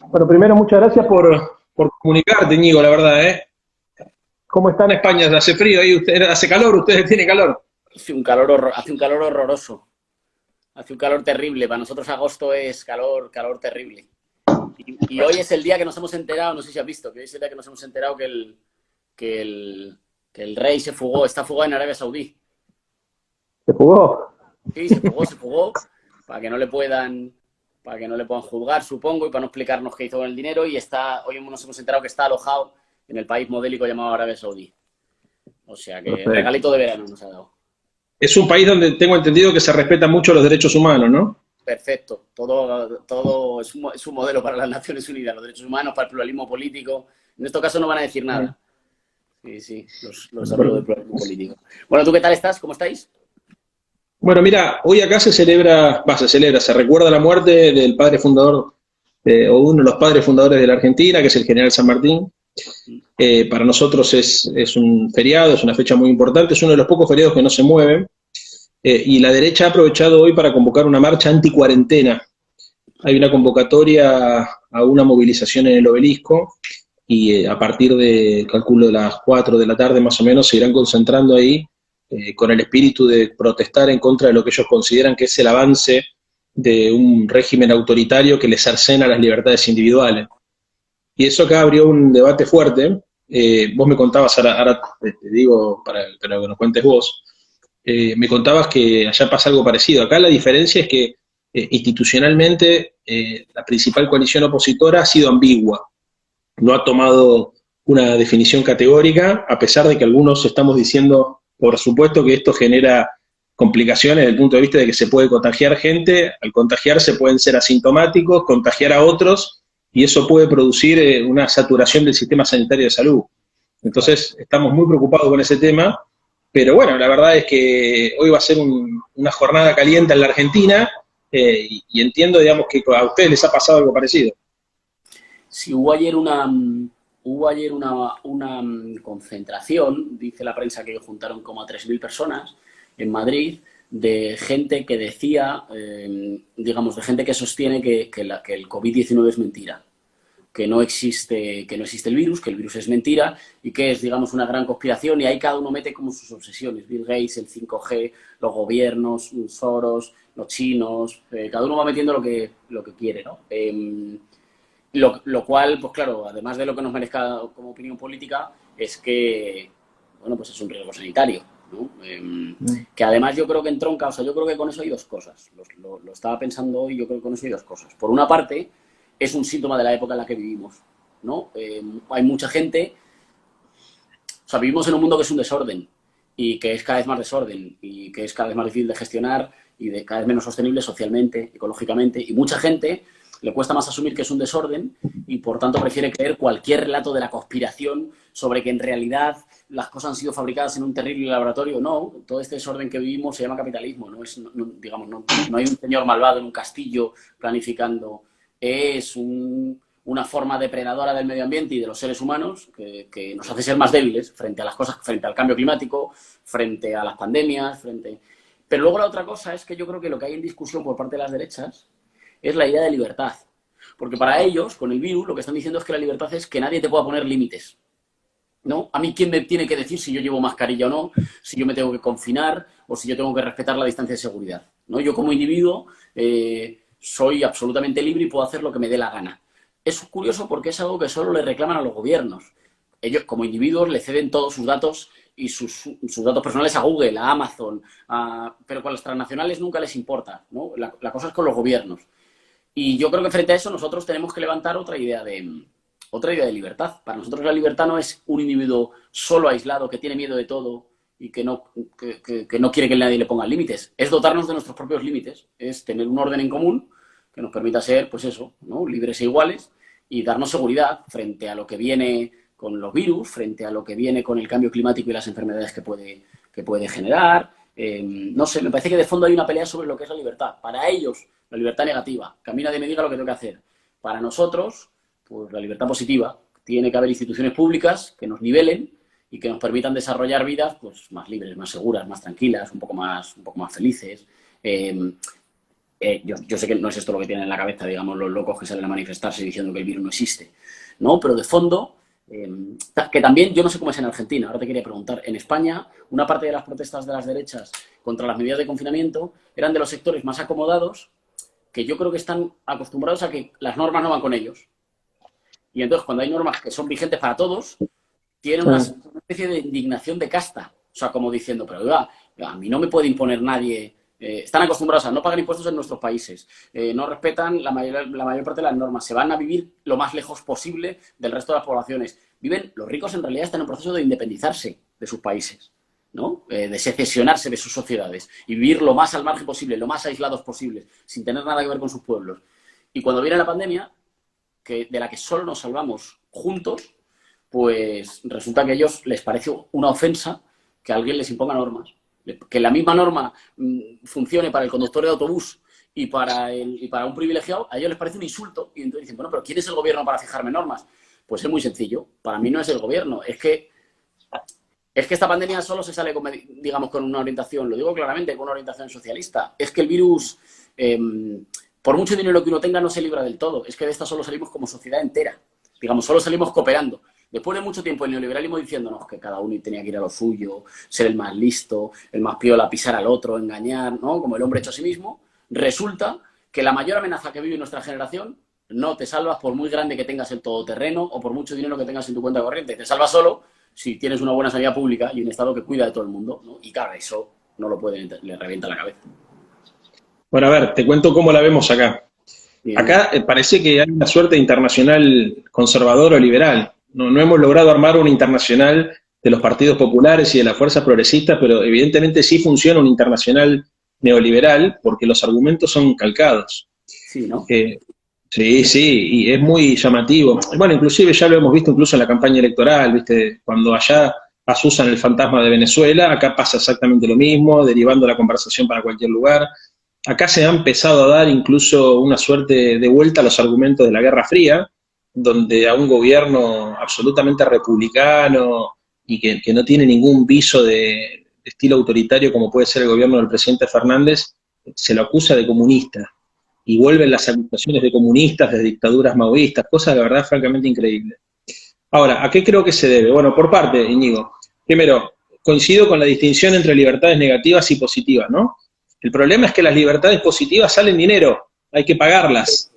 Bueno, primero, muchas gracias por comunicarte, Íñigo, la verdad, ¿eh? ¿Cómo está en España? ¿Hace frío ahí? ¿Usted, hace calor? ¿Ustedes tienen calor? Hace un calor horroroso, hace un calor terrible. Para nosotros agosto es calor, calor terrible. Y hoy es el día que nos hemos enterado, no sé si has visto, que hoy es el día que nos hemos enterado que el, que el rey se fugó, está fugado en Arabia Saudí. ¿Se jugó? Sí, se fugó, para que no le puedan, para que no le puedan juzgar, supongo, y para no explicarnos qué hizo con el dinero. Hoy nos hemos enterado que está alojado en el país modélico llamado Arabia Saudí. O sea que Perfecto. regalito de verano nos ha dado. Es un país donde tengo entendido que se respetan mucho los derechos humanos, ¿no? Perfecto. Todo es un modelo para las Naciones Unidas, los derechos humanos, para el pluralismo político. En este caso no van a decir nada. Sí, sí, los amigos del pluralismo político. Bueno, ¿tú qué tal estás? ¿Cómo estáis? Bueno, mira, hoy acá se recuerda la muerte del padre fundador, o uno de los padres fundadores de la Argentina, que es el general San Martín. Para nosotros es un feriado, es una fecha muy importante, es uno de los pocos feriados que no se mueven. Y la derecha ha aprovechado hoy para convocar una marcha anti-cuarentena. Hay una convocatoria a una movilización en el obelisco y a partir de, calculo, de las 4 de la tarde más o menos, se irán concentrando ahí con el espíritu de protestar en contra de lo que ellos consideran que es el avance de un régimen autoritario que les cercena las libertades individuales. Y eso acá abrió un debate fuerte. Vos me contabas, ahora te digo para que nos cuentes vos, me contabas que allá pasa algo parecido. Acá la diferencia es que institucionalmente la principal coalición opositora ha sido ambigua, no ha tomado una definición categórica, a pesar de que algunos estamos diciendo, por supuesto, que esto genera complicaciones desde el punto de vista de que se puede contagiar gente, al contagiarse pueden ser asintomáticos, contagiar a otros, y eso puede producir una saturación del sistema sanitario de salud. Claro. Entonces, estamos muy preocupados con ese tema, pero bueno, la verdad es que hoy va a ser una jornada caliente en la Argentina y entiendo, digamos, que a ustedes les ha pasado algo parecido. Si hubo ayer una concentración, dice la prensa que juntaron como a 3.000 personas en Madrid, de gente que decía, digamos, de gente que sostiene que el COVID-19 es mentira, que no existe el virus, que el virus es mentira y que es, digamos, una gran conspiración y ahí cada uno mete como sus obsesiones. Bill Gates, el 5G, los gobiernos, Soros, los chinos, cada uno va metiendo lo que quiere, ¿no? Lo cual, pues claro, además de lo que nos merezca como opinión política, es que, bueno, pues es un riesgo sanitario, ¿no? Que además yo creo que entronca, o sea, yo creo que con eso hay dos cosas. Lo estaba pensando hoy, yo creo que con eso hay dos cosas. Por una parte, es un síntoma de la época en la que vivimos, ¿no? Hay mucha gente, o sea, vivimos en un mundo que es un desorden y que es cada vez más desorden y que es cada vez más difícil de gestionar y de cada vez menos sostenible socialmente, ecológicamente, y mucha gente le cuesta más asumir que es un desorden y por tanto prefiere creer cualquier relato de la conspiración sobre que en realidad las cosas han sido fabricadas en un terrible laboratorio. No, todo este desorden que vivimos se llama capitalismo, digamos, no hay un señor malvado en un castillo planificando, es una forma depredadora del medio ambiente y de los seres humanos que nos hace ser más débiles frente a las cosas, frente al cambio climático, frente a las pandemias, frente... Pero luego la otra cosa es que yo creo que lo que hay en discusión por parte de las derechas es la idea de libertad. Porque para ellos, con el virus, lo que están diciendo es que la libertad es que nadie te pueda poner límites, ¿no? A mí, ¿quién me tiene que decir si yo llevo mascarilla o no? Si yo me tengo que confinar o si yo tengo que respetar la distancia de seguridad, ¿no? Yo como individuo soy absolutamente libre y puedo hacer lo que me dé la gana. Es curioso porque es algo que solo le reclaman a los gobiernos. Ellos, como individuos, le ceden todos sus datos y sus datos personales a Google, a Amazon, pero con las transnacionales nunca les importa, ¿no? La cosa es con los gobiernos. Y yo creo que frente a eso nosotros tenemos que levantar otra idea de libertad. Para nosotros la libertad no es un individuo solo, aislado, que tiene miedo de todo y que no quiere que nadie le ponga límites. Es dotarnos de nuestros propios límites, es tener un orden en común que nos permita ser, pues eso, ¿no? Libres e iguales y darnos seguridad frente a lo que viene con los virus, frente a lo que viene con el cambio climático y las enfermedades que puede generar. No sé, me parece que de fondo hay una pelea sobre lo que es la libertad. Para ellos, la libertad negativa, que a mí nadie me diga lo que tengo que hacer. Para nosotros, pues la libertad positiva. Tiene que haber instituciones públicas que nos nivelen y que nos permitan desarrollar vidas pues, más libres, más seguras, más tranquilas, un poco más felices. Yo sé que no es esto lo que tienen en la cabeza, digamos, los locos que salen a manifestarse diciendo que el virus no existe, ¿no? Pero de fondo, que también, yo no sé cómo es en Argentina, ahora te quería preguntar, en España, una parte de las protestas de las derechas contra las medidas de confinamiento eran de los sectores más acomodados, que yo creo que están acostumbrados a que las normas no van con ellos. Y entonces, cuando hay normas que son vigentes para todos, tienen una especie de indignación de casta. O sea, como diciendo, pero oiga, a mí no me puede imponer nadie. Están acostumbrados a no pagar impuestos en nuestros países. No respetan la mayor parte de las normas. Se van a vivir lo más lejos posible del resto de las poblaciones. Los ricos en realidad están en proceso de independizarse de sus países, ¿no? De secesionarse de sus sociedades y vivir lo más al margen posible, lo más aislados posibles, sin tener nada que ver con sus pueblos. Y cuando viene la pandemia, de la que solo nos salvamos juntos, pues resulta que a ellos les parece una ofensa que alguien les imponga normas. Que la misma norma funcione para el conductor de autobús y para un privilegiado, a ellos les parece un insulto. Y entonces dicen, bueno, pero ¿quién es el gobierno para fijarme normas? Pues es muy sencillo. Para mí no es el gobierno. Es que esta pandemia solo se sale, digamos, con una orientación, lo digo claramente, con una orientación socialista. Es que el virus, por mucho dinero que uno tenga, no se libra del todo. Es que de esta solo salimos como sociedad entera. Digamos, solo salimos cooperando. Después de mucho tiempo el neoliberalismo diciéndonos que cada uno tenía que ir a lo suyo, ser el más listo, el más piola, pisar al otro, engañar, ¿no? Como el hombre hecho a sí mismo, resulta que la mayor amenaza que vive nuestra generación no te salvas por muy grande que tengas el todoterreno o por mucho dinero que tengas en tu cuenta corriente. Te salvas solo si tienes una buena sanidad pública y un Estado que cuida de todo el mundo, ¿no? Y claro, eso no lo pueden, le revienta la cabeza. Bueno, a ver, te cuento cómo la vemos acá. Acá parece que hay una suerte internacional conservador o liberal. No hemos logrado armar una internacional de los partidos populares y de las fuerzas progresistas, pero evidentemente sí funciona un internacional neoliberal porque los argumentos son calcados. Sí, ¿no? Sí, y es muy llamativo. Bueno, inclusive ya lo hemos visto incluso en la campaña electoral, ¿viste? Cuando allá asusan el fantasma de Venezuela, acá pasa exactamente lo mismo, derivando la conversación para cualquier lugar. Acá se ha empezado a dar incluso una suerte de vuelta a los argumentos de la Guerra Fría, donde a un gobierno absolutamente republicano y que no tiene ningún viso de estilo autoritario como puede ser el gobierno del presidente Fernández, se lo acusa de comunista. Y vuelven las acusaciones de comunistas, de dictaduras maoístas, cosas de verdad francamente increíbles. Ahora, ¿a qué creo que se debe? Bueno, por parte, Íñigo. Primero, coincido con la distinción entre libertades negativas y positivas, ¿no? El problema es que las libertades positivas salen dinero, hay que pagarlas.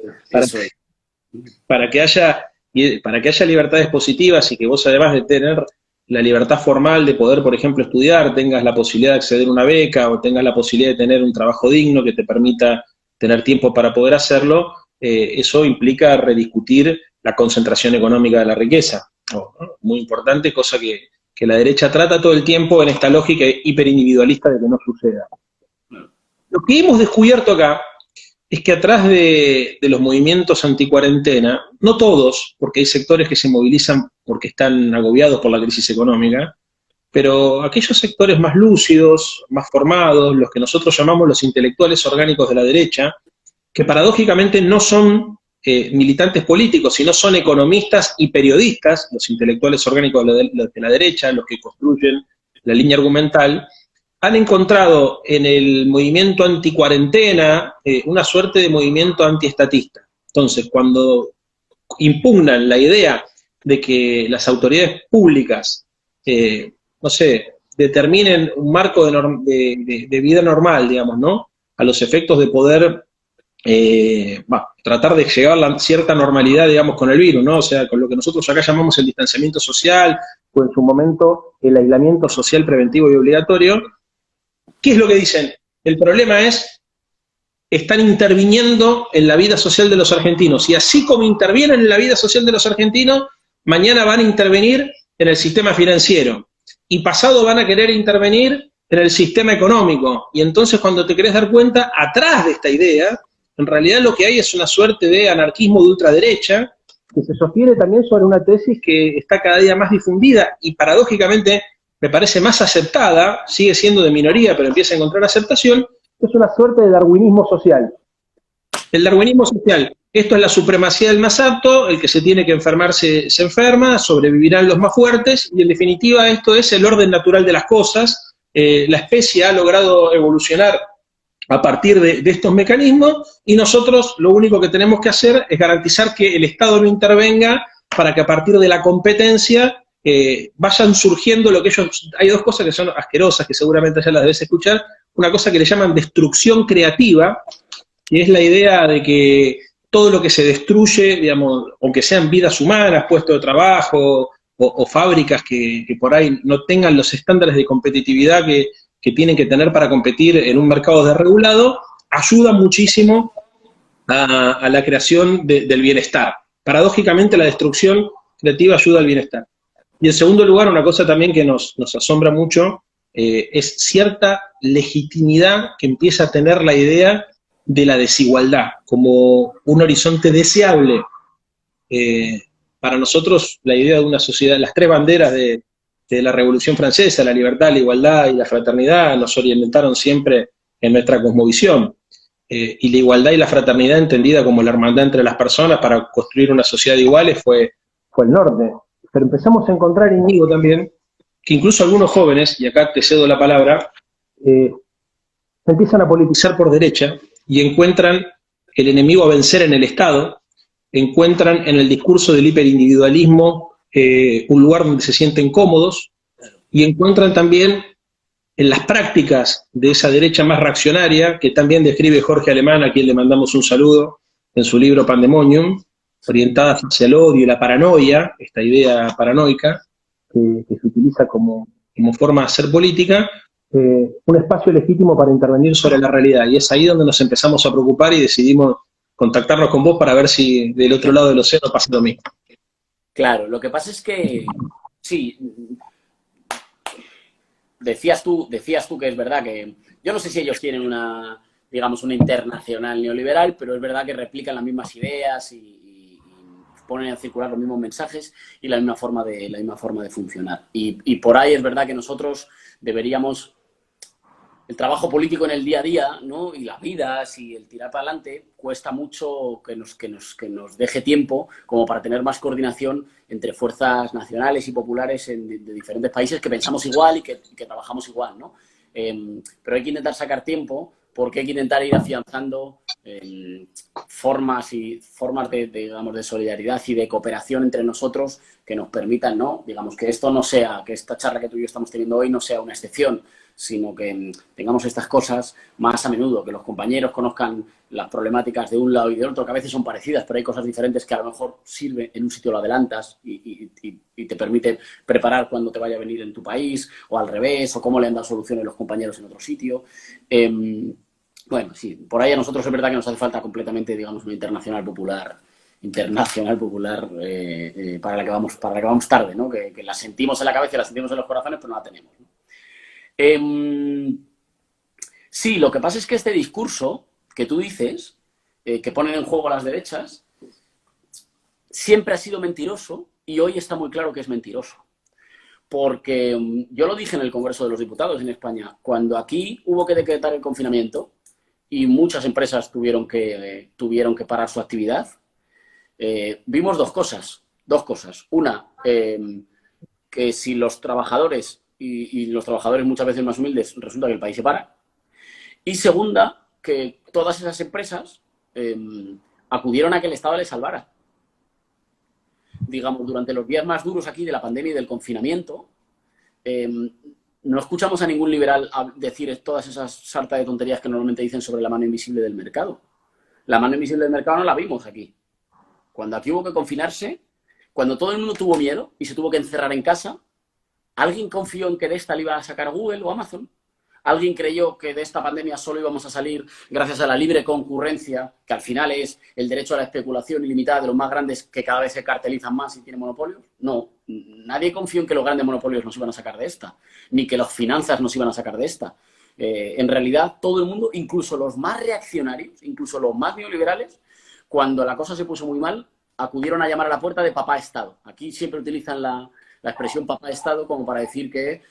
Para que haya libertades positivas y que vos, además de tener la libertad formal de poder, por ejemplo, estudiar, tengas la posibilidad de acceder a una beca o tengas la posibilidad de tener un trabajo digno que te permita tener tiempo para poder hacerlo, eso implica rediscutir la concentración económica de la riqueza. Muy importante, cosa que la derecha trata todo el tiempo en esta lógica hiperindividualista de que no suceda. Lo que hemos descubierto acá es que atrás de los movimientos anticuarentena, no todos, porque hay sectores que se movilizan porque están agobiados por la crisis económica, pero aquellos sectores más lúcidos, más formados, los que nosotros llamamos los intelectuales orgánicos de la derecha, que paradójicamente no son militantes políticos, sino son economistas y periodistas, los intelectuales orgánicos de la derecha, los que construyen la línea argumental, han encontrado en el movimiento anticuarentena una suerte de movimiento antiestatista. Entonces, cuando impugnan la idea de que las autoridades públicas no sé, determinen un marco de vida normal, digamos, ¿no? A los efectos de poder tratar de llegar a cierta normalidad, digamos, con el virus, ¿no? O sea, con lo que nosotros acá llamamos el distanciamiento social, o en su momento el aislamiento social preventivo y obligatorio. ¿Qué es lo que dicen? El problema es, están interviniendo en la vida social de los argentinos, y así como intervienen en la vida social de los argentinos, mañana van a intervenir en el sistema financiero. Y pasado van a querer intervenir en el sistema económico. Y entonces cuando te querés dar cuenta, atrás de esta idea, en realidad lo que hay es una suerte de anarquismo de ultraderecha, que se sostiene también sobre una tesis que está cada día más difundida y paradójicamente me parece más aceptada, sigue siendo de minoría, pero empieza a encontrar aceptación, es una suerte de darwinismo social. El darwinismo social, esto es la supremacía del más apto, el que se tiene que enfermar se enferma, sobrevivirán los más fuertes, y en definitiva esto es el orden natural de las cosas. La especie ha logrado evolucionar a partir de estos mecanismos, y nosotros lo único que tenemos que hacer es garantizar que el Estado no intervenga para que a partir de la competencia vayan surgiendo lo que ellos... Hay dos cosas que son asquerosas, que seguramente ya las debes escuchar. Una cosa que le llaman destrucción creativa, que es la idea de que todo lo que se destruye, digamos, aunque sean vidas humanas, puestos de trabajo o fábricas que por ahí no tengan los estándares de competitividad que tienen que tener para competir en un mercado desregulado, ayuda muchísimo a la creación del bienestar. Paradójicamente, la destrucción creativa ayuda al bienestar. Y en segundo lugar, una cosa también que nos asombra mucho es cierta legitimidad que empieza a tener la idea de la desigualdad como un horizonte deseable. Para nosotros, la idea de una sociedad, las tres banderas de la Revolución Francesa, la libertad, la igualdad y la fraternidad, nos orientaron siempre en nuestra cosmovisión. Y la igualdad y la fraternidad entendida como la hermandad entre las personas para construir una sociedad de iguales fue el norte. Pero empezamos a encontrar, Íñigo, también, que incluso algunos jóvenes, y acá te cedo la palabra, empiezan a politizar por derecha y encuentran el enemigo a vencer en el Estado, encuentran en el discurso del hiperindividualismo un lugar donde se sienten cómodos, y encuentran también en las prácticas de esa derecha más reaccionaria, que también describe Jorge Alemán, a quien le mandamos un saludo, en su libro Pandemonium, orientada hacia el odio y la paranoia, esta idea paranoica, que se utiliza como forma de hacer política, un espacio legítimo para intervenir sobre la realidad. Y es ahí donde nos empezamos a preocupar y decidimos contactarnos con vos para ver si del otro lado del océano pasa lo mismo. Claro, lo que pasa es que, sí, decías tú que es verdad que, yo no sé si ellos tienen una, digamos, una internacional neoliberal, pero es verdad que replican las mismas ideas y ponen a circular los mismos mensajes y la misma forma de funcionar. Y por ahí es verdad que nosotros deberíamos, el trabajo político en el día a día, ¿no? Y las vidas y el tirar para adelante, cuesta mucho que nos deje tiempo como para tener más coordinación entre fuerzas nacionales y populares de diferentes países que pensamos igual y que trabajamos igual, ¿no? Pero hay que intentar sacar tiempo porque hay que intentar ir afianzando formas digamos, de solidaridad y de cooperación entre nosotros que nos permitan, ¿no? Digamos, que esto no sea, que esta charla que tú y yo estamos teniendo hoy no sea una excepción, sino que tengamos estas cosas más a menudo, que los compañeros conozcan las problemáticas de un lado y del otro, que a veces son parecidas, pero hay cosas diferentes que a lo mejor sirve en un sitio lo adelantas y te permite preparar cuando te vaya a venir en tu país, o al revés, o cómo le han dado soluciones los compañeros en otro sitio. Bueno, sí, por ahí a nosotros es verdad que nos hace falta completamente, digamos, una internacional popular para la que vamos tarde, ¿no? Que la sentimos en la cabeza y la sentimos en los corazones, pero no la tenemos, ¿no? Sí, lo que pasa es que este discurso que tú dices, que ponen en juego a las derechas, siempre ha sido mentiroso y hoy está muy claro que es mentiroso. Porque yo lo dije en el Congreso de los Diputados en España, cuando aquí hubo que decretar el confinamiento y muchas empresas tuvieron que parar su actividad, vimos dos cosas. Una, que si los trabajadores y los trabajadores muchas veces más humildes, resulta que el país se para. Y segunda, que todas esas empresas acudieron a que el Estado les salvara. Digamos, durante los días más duros aquí de la pandemia y del confinamiento, no escuchamos a ningún liberal decir todas esas sarta de tonterías que normalmente dicen sobre la mano invisible del mercado. La mano invisible del mercado no la vimos aquí. Cuando aquí hubo que confinarse, cuando todo el mundo tuvo miedo y se tuvo que encerrar en casa, ¿alguien confió en que de esta le iba a sacar Google o Amazon? ¿Alguien creyó que de esta pandemia solo íbamos a salir gracias a la libre concurrencia, que al final es el derecho a la especulación ilimitada de los más grandes que cada vez se cartelizan más y tienen monopolios? No, nadie confió en que los grandes monopolios nos iban a sacar de esta, ni que las finanzas nos iban a sacar de esta. En realidad, todo el mundo, incluso los más reaccionarios, incluso los más neoliberales, cuando la cosa se puso muy mal, acudieron a llamar a la puerta de papá Estado. Aquí siempre utilizan la expresión papá Estado como para decir que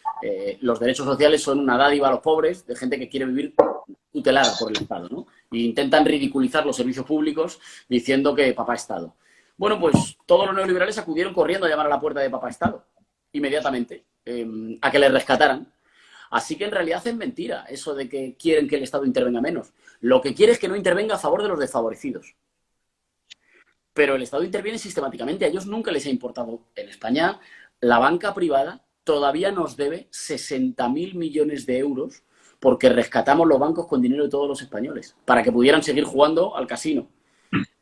los derechos sociales son una dádiva a los pobres, de gente que quiere vivir tutelada por el Estado, ¿no? E intentan ridiculizar los servicios públicos diciendo que papá Estado. Bueno, pues todos los neoliberales acudieron corriendo a llamar a la puerta de papá Estado, inmediatamente, a que les rescataran. Así que en realidad es mentira eso de que quieren que el Estado intervenga menos. Lo que quiere es que no intervenga a favor de los desfavorecidos. Pero el Estado interviene sistemáticamente. A ellos nunca les ha importado. En España, la banca privada todavía nos debe 60.000 millones de euros porque rescatamos los bancos con dinero de todos los españoles para que pudieran seguir jugando al casino.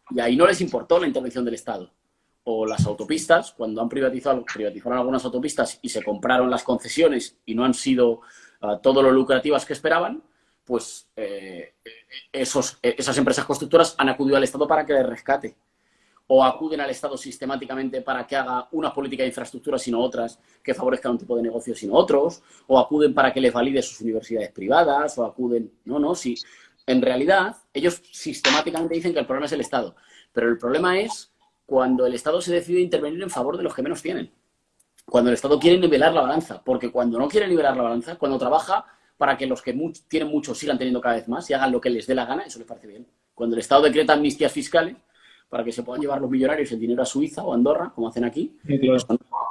Y ahí no les importó la intervención del Estado. O las autopistas, cuando privatizaron algunas autopistas y se compraron las concesiones y no han sido todo lo lucrativas que esperaban, pues esas empresas constructoras han acudido al Estado para que les rescate. O acuden al Estado sistemáticamente para que haga una política de infraestructura sino otras, que favorezcan un tipo de negocio sino otros, o acuden para que les valide sus universidades privadas, o acuden... No, sí. En realidad, ellos sistemáticamente dicen que el problema es el Estado, pero el problema es cuando el Estado se decide intervenir en favor de los que menos tienen. Cuando el Estado quiere nivelar la balanza, porque cuando no quiere nivelar la balanza, cuando trabaja para que los que tienen mucho sigan teniendo cada vez más y hagan lo que les dé la gana, eso les parece bien. Cuando el Estado decreta amnistías fiscales para que se puedan llevar los millonarios el dinero a Suiza o a Andorra, como hacen aquí, sí, claro.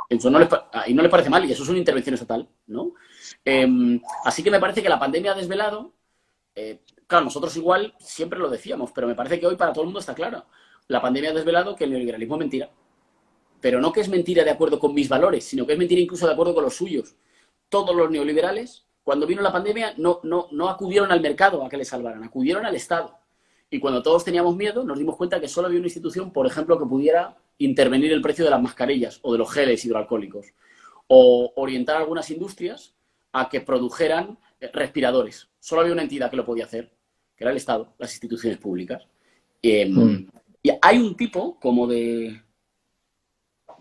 Eso no les parece mal y eso es una intervención estatal, ¿no? Así que me parece que la pandemia ha desvelado, claro, nosotros igual siempre lo decíamos, pero me parece que hoy para todo el mundo está claro. La pandemia ha desvelado que el neoliberalismo es mentira. Pero no que es mentira de acuerdo con mis valores, sino que es mentira incluso de acuerdo con los suyos. Todos los neoliberales, cuando vino la pandemia, no acudieron al mercado a que les salvaran, acudieron al Estado. Y cuando todos teníamos miedo, nos dimos cuenta que solo había una institución, por ejemplo, que pudiera intervenir el precio de las mascarillas o de los geles hidroalcohólicos. O orientar a algunas industrias a que produjeran respiradores. Solo había una entidad que lo podía hacer, que era el Estado, las instituciones públicas. Y hay un tipo como de...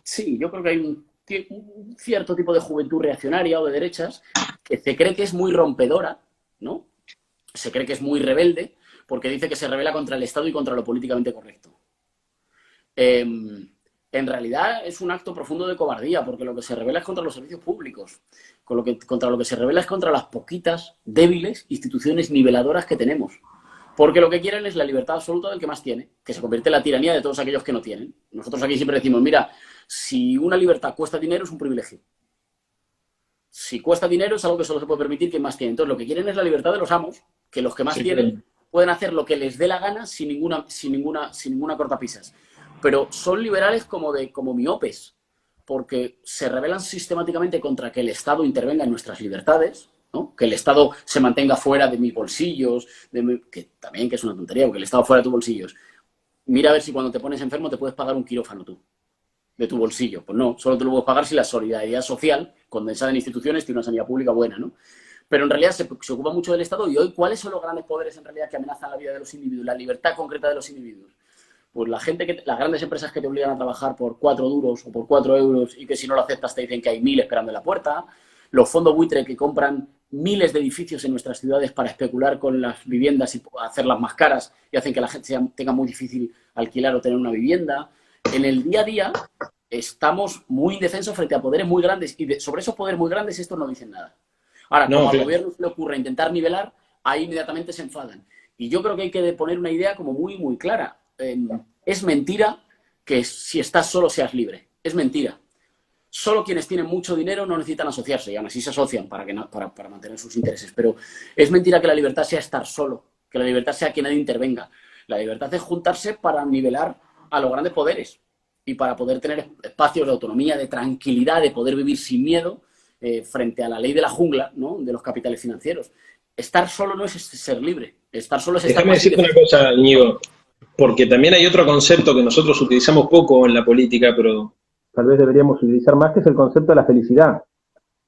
Sí, yo creo que hay un cierto tipo de juventud reaccionaria o de derechas que se cree que es muy rompedora, ¿no? Se cree que es muy rebelde porque dice que se rebela contra el Estado y contra lo políticamente correcto. En realidad es un acto profundo de cobardía porque lo que se rebela es contra los servicios públicos. Contra lo que se rebela es contra las poquitas, débiles instituciones niveladoras que tenemos. Porque lo que quieren es la libertad absoluta del que más tiene, que se convierte en la tiranía de todos aquellos que no tienen. Nosotros aquí siempre decimos, mira, si una libertad cuesta dinero es un privilegio. Si cuesta dinero es algo que solo se puede permitir quien más tiene. Entonces lo que quieren es la libertad de los amos, que los que más tienen pueden hacer lo que les dé la gana sin ninguna cortapisas. Pero son liberales como miopes, porque se rebelan sistemáticamente contra que el Estado intervenga en nuestras libertades, ¿no? Que el Estado se mantenga fuera de mis bolsillos, que también que es una tontería, porque el Estado fuera de tus bolsillos. Mira a ver si cuando te pones enfermo te puedes pagar un quirófano tú, de tu bolsillo. Pues no, solo te lo puedes pagar si la solidaridad social, condensada en instituciones, tiene una sanidad pública buena, ¿no? Pero en realidad se ocupa mucho del Estado y hoy, ¿cuáles son los grandes poderes en realidad que amenazan la vida de los individuos, la libertad concreta de los individuos? Pues las grandes empresas que te obligan a trabajar por 4 duros o por 4 euros y que si no lo aceptas te dicen que hay 1000 esperando en la puerta, los fondos buitre que compran miles de edificios en nuestras ciudades para especular con las viviendas y hacerlas más caras y hacen que la gente tenga muy difícil alquilar o tener una vivienda. En el día a día estamos muy indefensos frente a poderes muy grandes y sobre esos poderes muy grandes estos no dicen nada. Ahora, como al gobierno se le ocurre intentar nivelar, ahí inmediatamente se enfadan. Y yo creo que hay que poner una idea como muy, muy clara. Es mentira que si estás solo seas libre. Es mentira. Solo quienes tienen mucho dinero no necesitan asociarse y aún así se asocian para mantener sus intereses. Pero es mentira que la libertad sea estar solo, que la libertad sea que nadie intervenga. La libertad es juntarse para nivelar a los grandes poderes y para poder tener espacios de autonomía, de tranquilidad, de poder vivir sin miedo frente a la ley de la jungla, ¿no? De los capitales financieros. Estar solo no es ser libre. Estar solo es estar... Déjame decirte una cosa, Íñigo, porque también hay otro concepto que nosotros utilizamos poco en la política, pero tal vez deberíamos utilizar más, que es el concepto de la felicidad.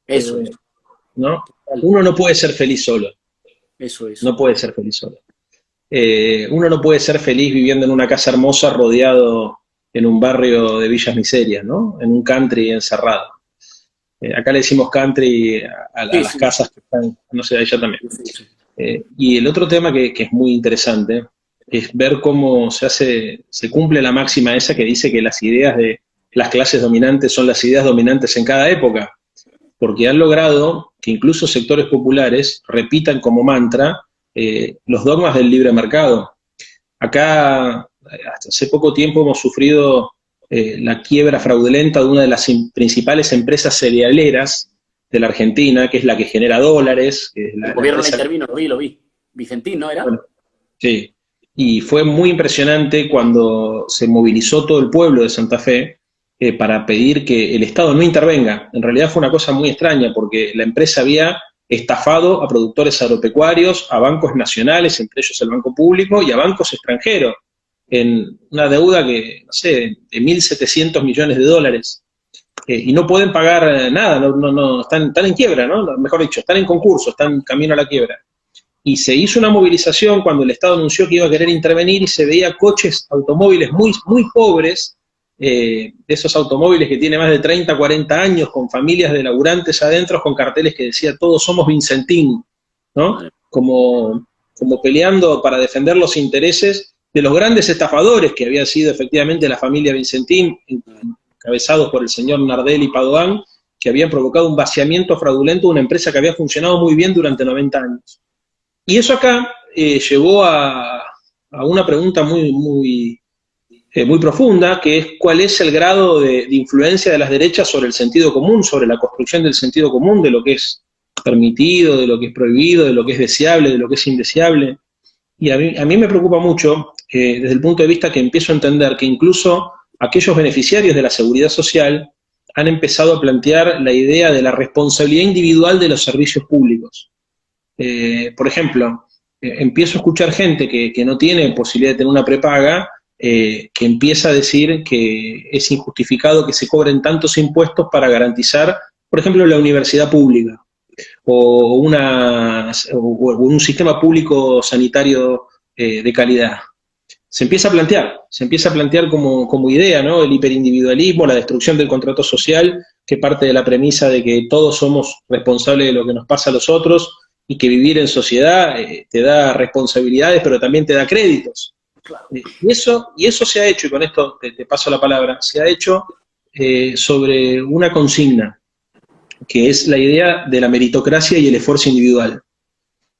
Eso es. ¿No? Uno no puede ser feliz solo. Eso es. No puede ser feliz solo. Uno no puede ser feliz viviendo en una casa hermosa rodeado en un barrio de villas miserias, ¿no? En un country encerrado. Acá le decimos country a las casas que están, no sé, allá también. Sí. Y el otro tema que es muy interesante es ver cómo se cumple la máxima esa que dice que las ideas de las clases dominantes son las ideas dominantes en cada época, porque han logrado que incluso sectores populares repitan como mantra los dogmas del libre mercado. Acá, hasta hace poco tiempo, hemos sufrido la quiebra fraudulenta de una de las principales empresas cerealeras de la Argentina, que es la que genera dólares. Que es el gobierno no intervino, lo vi. Vicentín, ¿no era? Bueno, sí, y fue muy impresionante cuando se movilizó todo el pueblo de Santa Fe para pedir que el Estado no intervenga. En realidad fue una cosa muy extraña porque la empresa había estafado a productores agropecuarios, a bancos nacionales, entre ellos el Banco Público, y a bancos extranjeros, en una deuda que, no sé, de 1.700 millones de dólares. Y no pueden pagar nada, están en quiebra, ¿no? Mejor dicho, están en concurso, están camino a la quiebra. Y se hizo una movilización cuando el Estado anunció que iba a querer intervenir y se veía coches, automóviles muy, muy pobres, de esos automóviles que tienen más de 30, 40 años, con familias de laburantes adentro, con carteles que decía todos somos Vicentín, ¿no? Como peleando para defender los intereses de los grandes estafadores que había sido efectivamente la familia Vicentín, encabezados por el señor Nardelli y Padoan, que habían provocado un vaciamiento fraudulento de una empresa que había funcionado muy bien durante 90 años. Y eso acá llevó a una pregunta muy profunda, que es cuál es el grado de influencia de las derechas sobre el sentido común, sobre la construcción del sentido común, de lo que es permitido, de lo que es prohibido, de lo que es deseable, de lo que es indeseable. Y a mí me preocupa mucho, desde el punto de vista que empiezo a entender que incluso aquellos beneficiarios de la seguridad social han empezado a plantear la idea de la responsabilidad individual de los servicios públicos. Por ejemplo, empiezo a escuchar gente que no tiene posibilidad de tener una prepaga, que empieza a decir que es injustificado que se cobren tantos impuestos para garantizar, por ejemplo, la universidad pública o un sistema público sanitario de calidad. Se empieza a plantear como idea, ¿no? El hiperindividualismo, la destrucción del contrato social, que parte de la premisa de que todos somos responsables de lo que nos pasa a los otros y que vivir en sociedad te da responsabilidades, pero también te da créditos. Claro. Y eso se ha hecho, y con esto te paso la palabra, se ha hecho sobre una consigna, que es la idea de la meritocracia y el esfuerzo individual.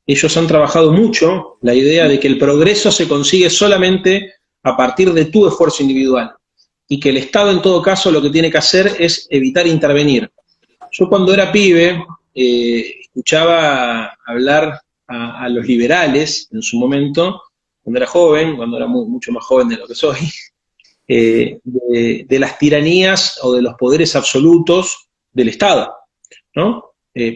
Ellos han trabajado mucho la idea de que el progreso se consigue solamente a partir de tu esfuerzo individual y que el Estado en todo caso lo que tiene que hacer es evitar intervenir. Yo cuando era pibe escuchaba hablar a los liberales en su momento, cuando era joven, cuando era mucho más joven de lo que soy, de las tiranías o de los poderes absolutos del Estado, ¿no?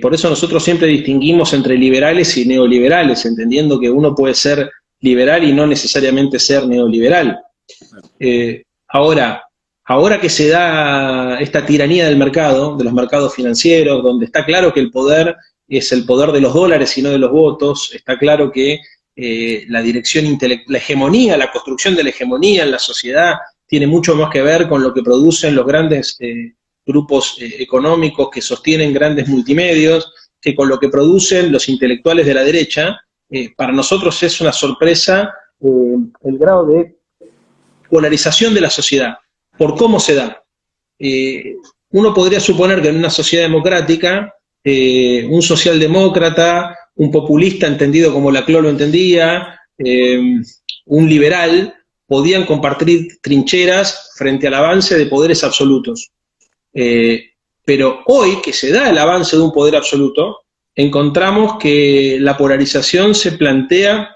Por eso nosotros siempre distinguimos entre liberales y neoliberales, entendiendo que uno puede ser liberal y no necesariamente ser neoliberal. Ahora que se da esta tiranía del mercado, de los mercados financieros, donde está claro que el poder es el poder de los dólares y no de los votos, está claro que la dirección intelectual, la hegemonía, la construcción de la hegemonía en la sociedad tiene mucho más que ver con lo que producen los grandes grupos económicos que sostienen grandes multimedios, que con lo que producen los intelectuales de la derecha. Para nosotros es una sorpresa el grado de polarización de la sociedad, por cómo se da. Uno podría suponer que en una sociedad democrática, un socialdemócrata, un populista entendido como Laclau lo entendía, un liberal, podían compartir trincheras frente al avance de poderes absolutos. Pero hoy que se da el avance de un poder absoluto, encontramos que la polarización se plantea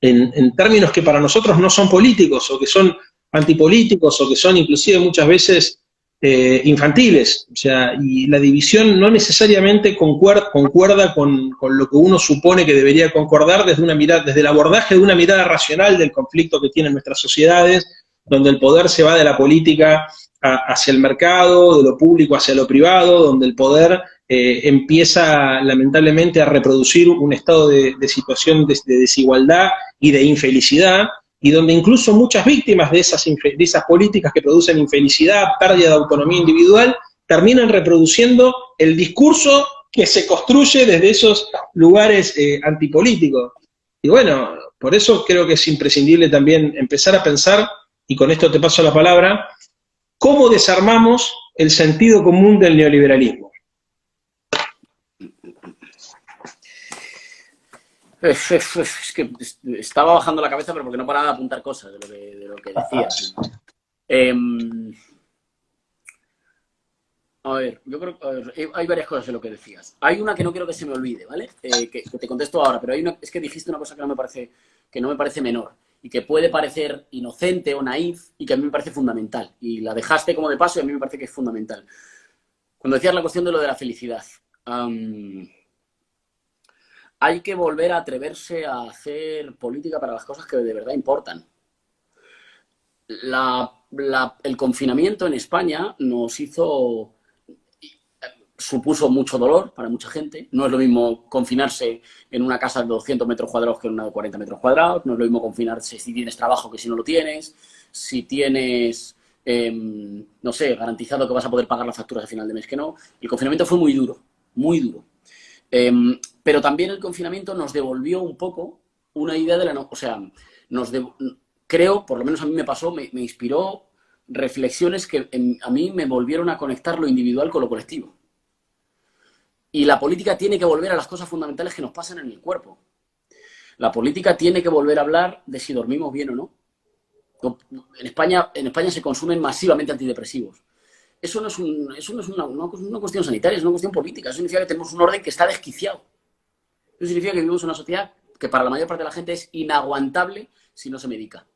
en términos que para nosotros no son políticos, o que son antipolíticos, o que son inclusive muchas veces infantiles. O sea, y la división no necesariamente concuerda con lo que uno supone que debería concordar desde el abordaje de una mirada racional del conflicto que tienen nuestras sociedades, donde el poder se va de la política hacia el mercado, de lo público hacia lo privado, donde el poder empieza lamentablemente a reproducir un estado de situación de desigualdad y de infelicidad, y donde incluso muchas víctimas de esas políticas que producen infelicidad, pérdida de autonomía individual, terminan reproduciendo el discurso que se construye desde esos lugares antipolíticos. Y bueno, por eso creo que es imprescindible también empezar a pensar, y con esto te paso la palabra, cómo desarmamos el sentido común del neoliberalismo. Es que estaba bajando la cabeza, pero porque no paraba de apuntar cosas de lo que decías. A ver, yo creo que hay varias cosas en lo que decías. Hay una que no quiero que se me olvide, ¿vale? Que te contesto ahora, pero hay una, es que dijiste una cosa que no me parece menor y que puede parecer inocente o naif y que a mí me parece fundamental. Y la dejaste como de paso y a mí me parece que es fundamental. Cuando decías la cuestión de lo de la felicidad, hay que volver a atreverse a hacer política para las cosas que de verdad importan. El confinamiento en España supuso mucho dolor para mucha gente. No es lo mismo confinarse en una casa de 200 metros cuadrados que en una de 40 metros cuadrados. No es lo mismo confinarse si tienes trabajo que si no lo tienes. Si tienes, no sé, garantizado que vas a poder pagar las facturas a final de mes que no. El confinamiento fue muy duro, muy duro. Pero también el confinamiento nos devolvió un poco una idea de la... O sea, creo, por lo menos a mí me pasó, me inspiró reflexiones que a mí me volvieron a conectar lo individual con lo colectivo. Y la política tiene que volver a las cosas fundamentales que nos pasan en el cuerpo. La política tiene que volver a hablar de si dormimos bien o no. En España se consumen masivamente antidepresivos. Eso no es una cuestión sanitaria, es una cuestión política. Eso significa que tenemos un orden que está desquiciado. Eso significa que vivimos en una sociedad que para la mayor parte de la gente es inaguantable si no se medica.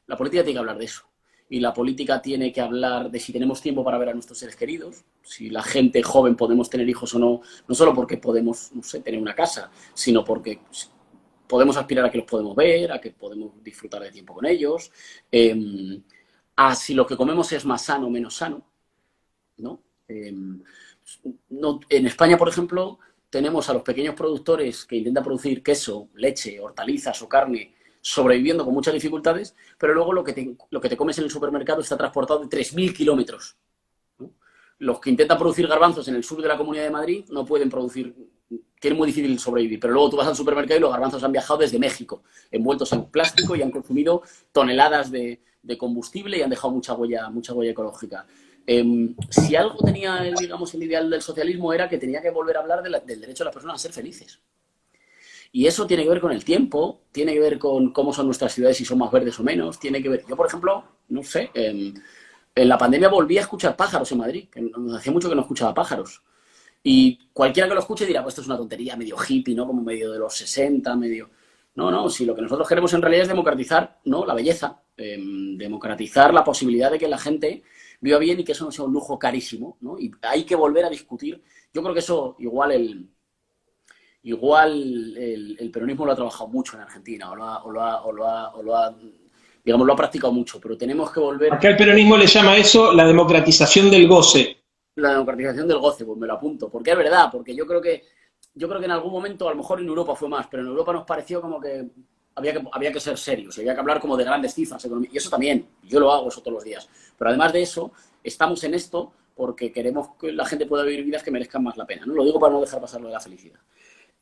La política tiene que hablar de eso. Y la política tiene que hablar de si tenemos tiempo para ver a nuestros seres queridos, si la gente joven podemos tener hijos o no, no solo porque podemos, no sé, tener una casa, sino porque podemos aspirar a que los podemos ver, a que podemos disfrutar de tiempo con ellos, a si lo que comemos es más sano o menos sano, ¿no? En España, por ejemplo, tenemos a los pequeños productores que intentan producir queso, leche, hortalizas o carne sobreviviendo con muchas dificultades, pero luego lo que te comes en el supermercado está transportado de 3.000 kilómetros. ¿No? Los que intentan producir garbanzos en el sur de la Comunidad de Madrid no pueden producir, tienen muy difícil sobrevivir, pero luego tú vas al supermercado y los garbanzos han viajado desde México, envueltos en plástico y han consumido toneladas de combustible y han dejado mucha huella ecológica. Si algo tenía, digamos, el ideal del socialismo era que tenía que volver a hablar del derecho de las personas a ser felices. Y eso tiene que ver con el tiempo, tiene que ver con cómo son nuestras ciudades, si son más verdes o menos, tiene que ver... Yo, por ejemplo, no sé, en la pandemia volví a escuchar pájaros en Madrid, que hacía mucho que no escuchaba pájaros. Y cualquiera que lo escuche dirá, pues esto es una tontería, medio hippie, ¿no? Como medio de los 60, medio... No, si lo que nosotros queremos en realidad es democratizar, ¿no? La belleza, democratizar la posibilidad de que la gente viva bien y que eso no sea un lujo carísimo, ¿no? Y hay que volver a discutir. Yo creo que eso igual el peronismo lo ha trabajado mucho en Argentina, digamos, lo ha practicado mucho, pero tenemos que volver... Acá el peronismo le llama a eso la democratización del goce. La democratización del goce, pues me lo apunto, porque es verdad, porque yo creo que en algún momento, a lo mejor en Europa fue más, pero en Europa nos pareció como que había que ser serios, había que hablar como de grandes cifras, y eso también, yo lo hago eso todos los días, pero además de eso, estamos en esto porque queremos que la gente pueda vivir vidas que merezcan más la pena, ¿no? Lo digo para no dejar pasar lo de la felicidad.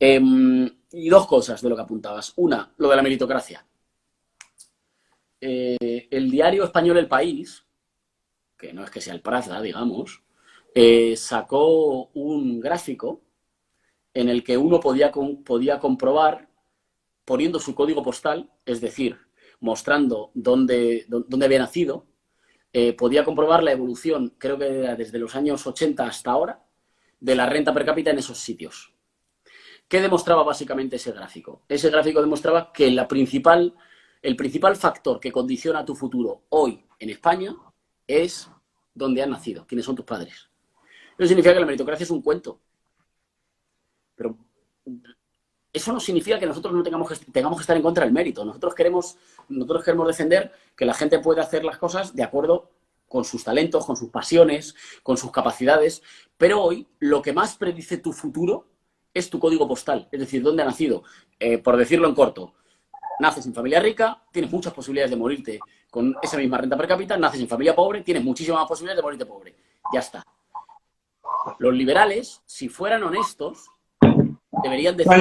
Y dos cosas de lo que apuntabas. Una, lo de la meritocracia. El diario español El País, que no es que sea el Praza, digamos, sacó un gráfico en el que uno podía comprobar, poniendo su código postal, es decir, mostrando dónde había nacido, podía comprobar la evolución, creo que era desde los años 80 hasta ahora, de la renta per cápita en esos sitios. ¿Qué demostraba básicamente ese gráfico? Ese gráfico demostraba que el principal factor que condiciona tu futuro hoy en España es dónde has nacido, quiénes son tus padres. Eso significa que la meritocracia es un cuento. Pero eso no significa que nosotros no tengamos que estar en contra del mérito. Nosotros queremos defender que la gente pueda hacer las cosas de acuerdo con sus talentos, con sus pasiones, con sus capacidades. Pero hoy lo que más predice tu futuro es tu código postal, es decir, dónde ha nacido. Por decirlo en corto, naces en familia rica, tienes muchas posibilidades de morirte con esa misma renta per cápita, naces en familia pobre, tienes muchísimas más posibilidades de morirte pobre. Ya está. Los liberales, si fueran honestos, deberían decir...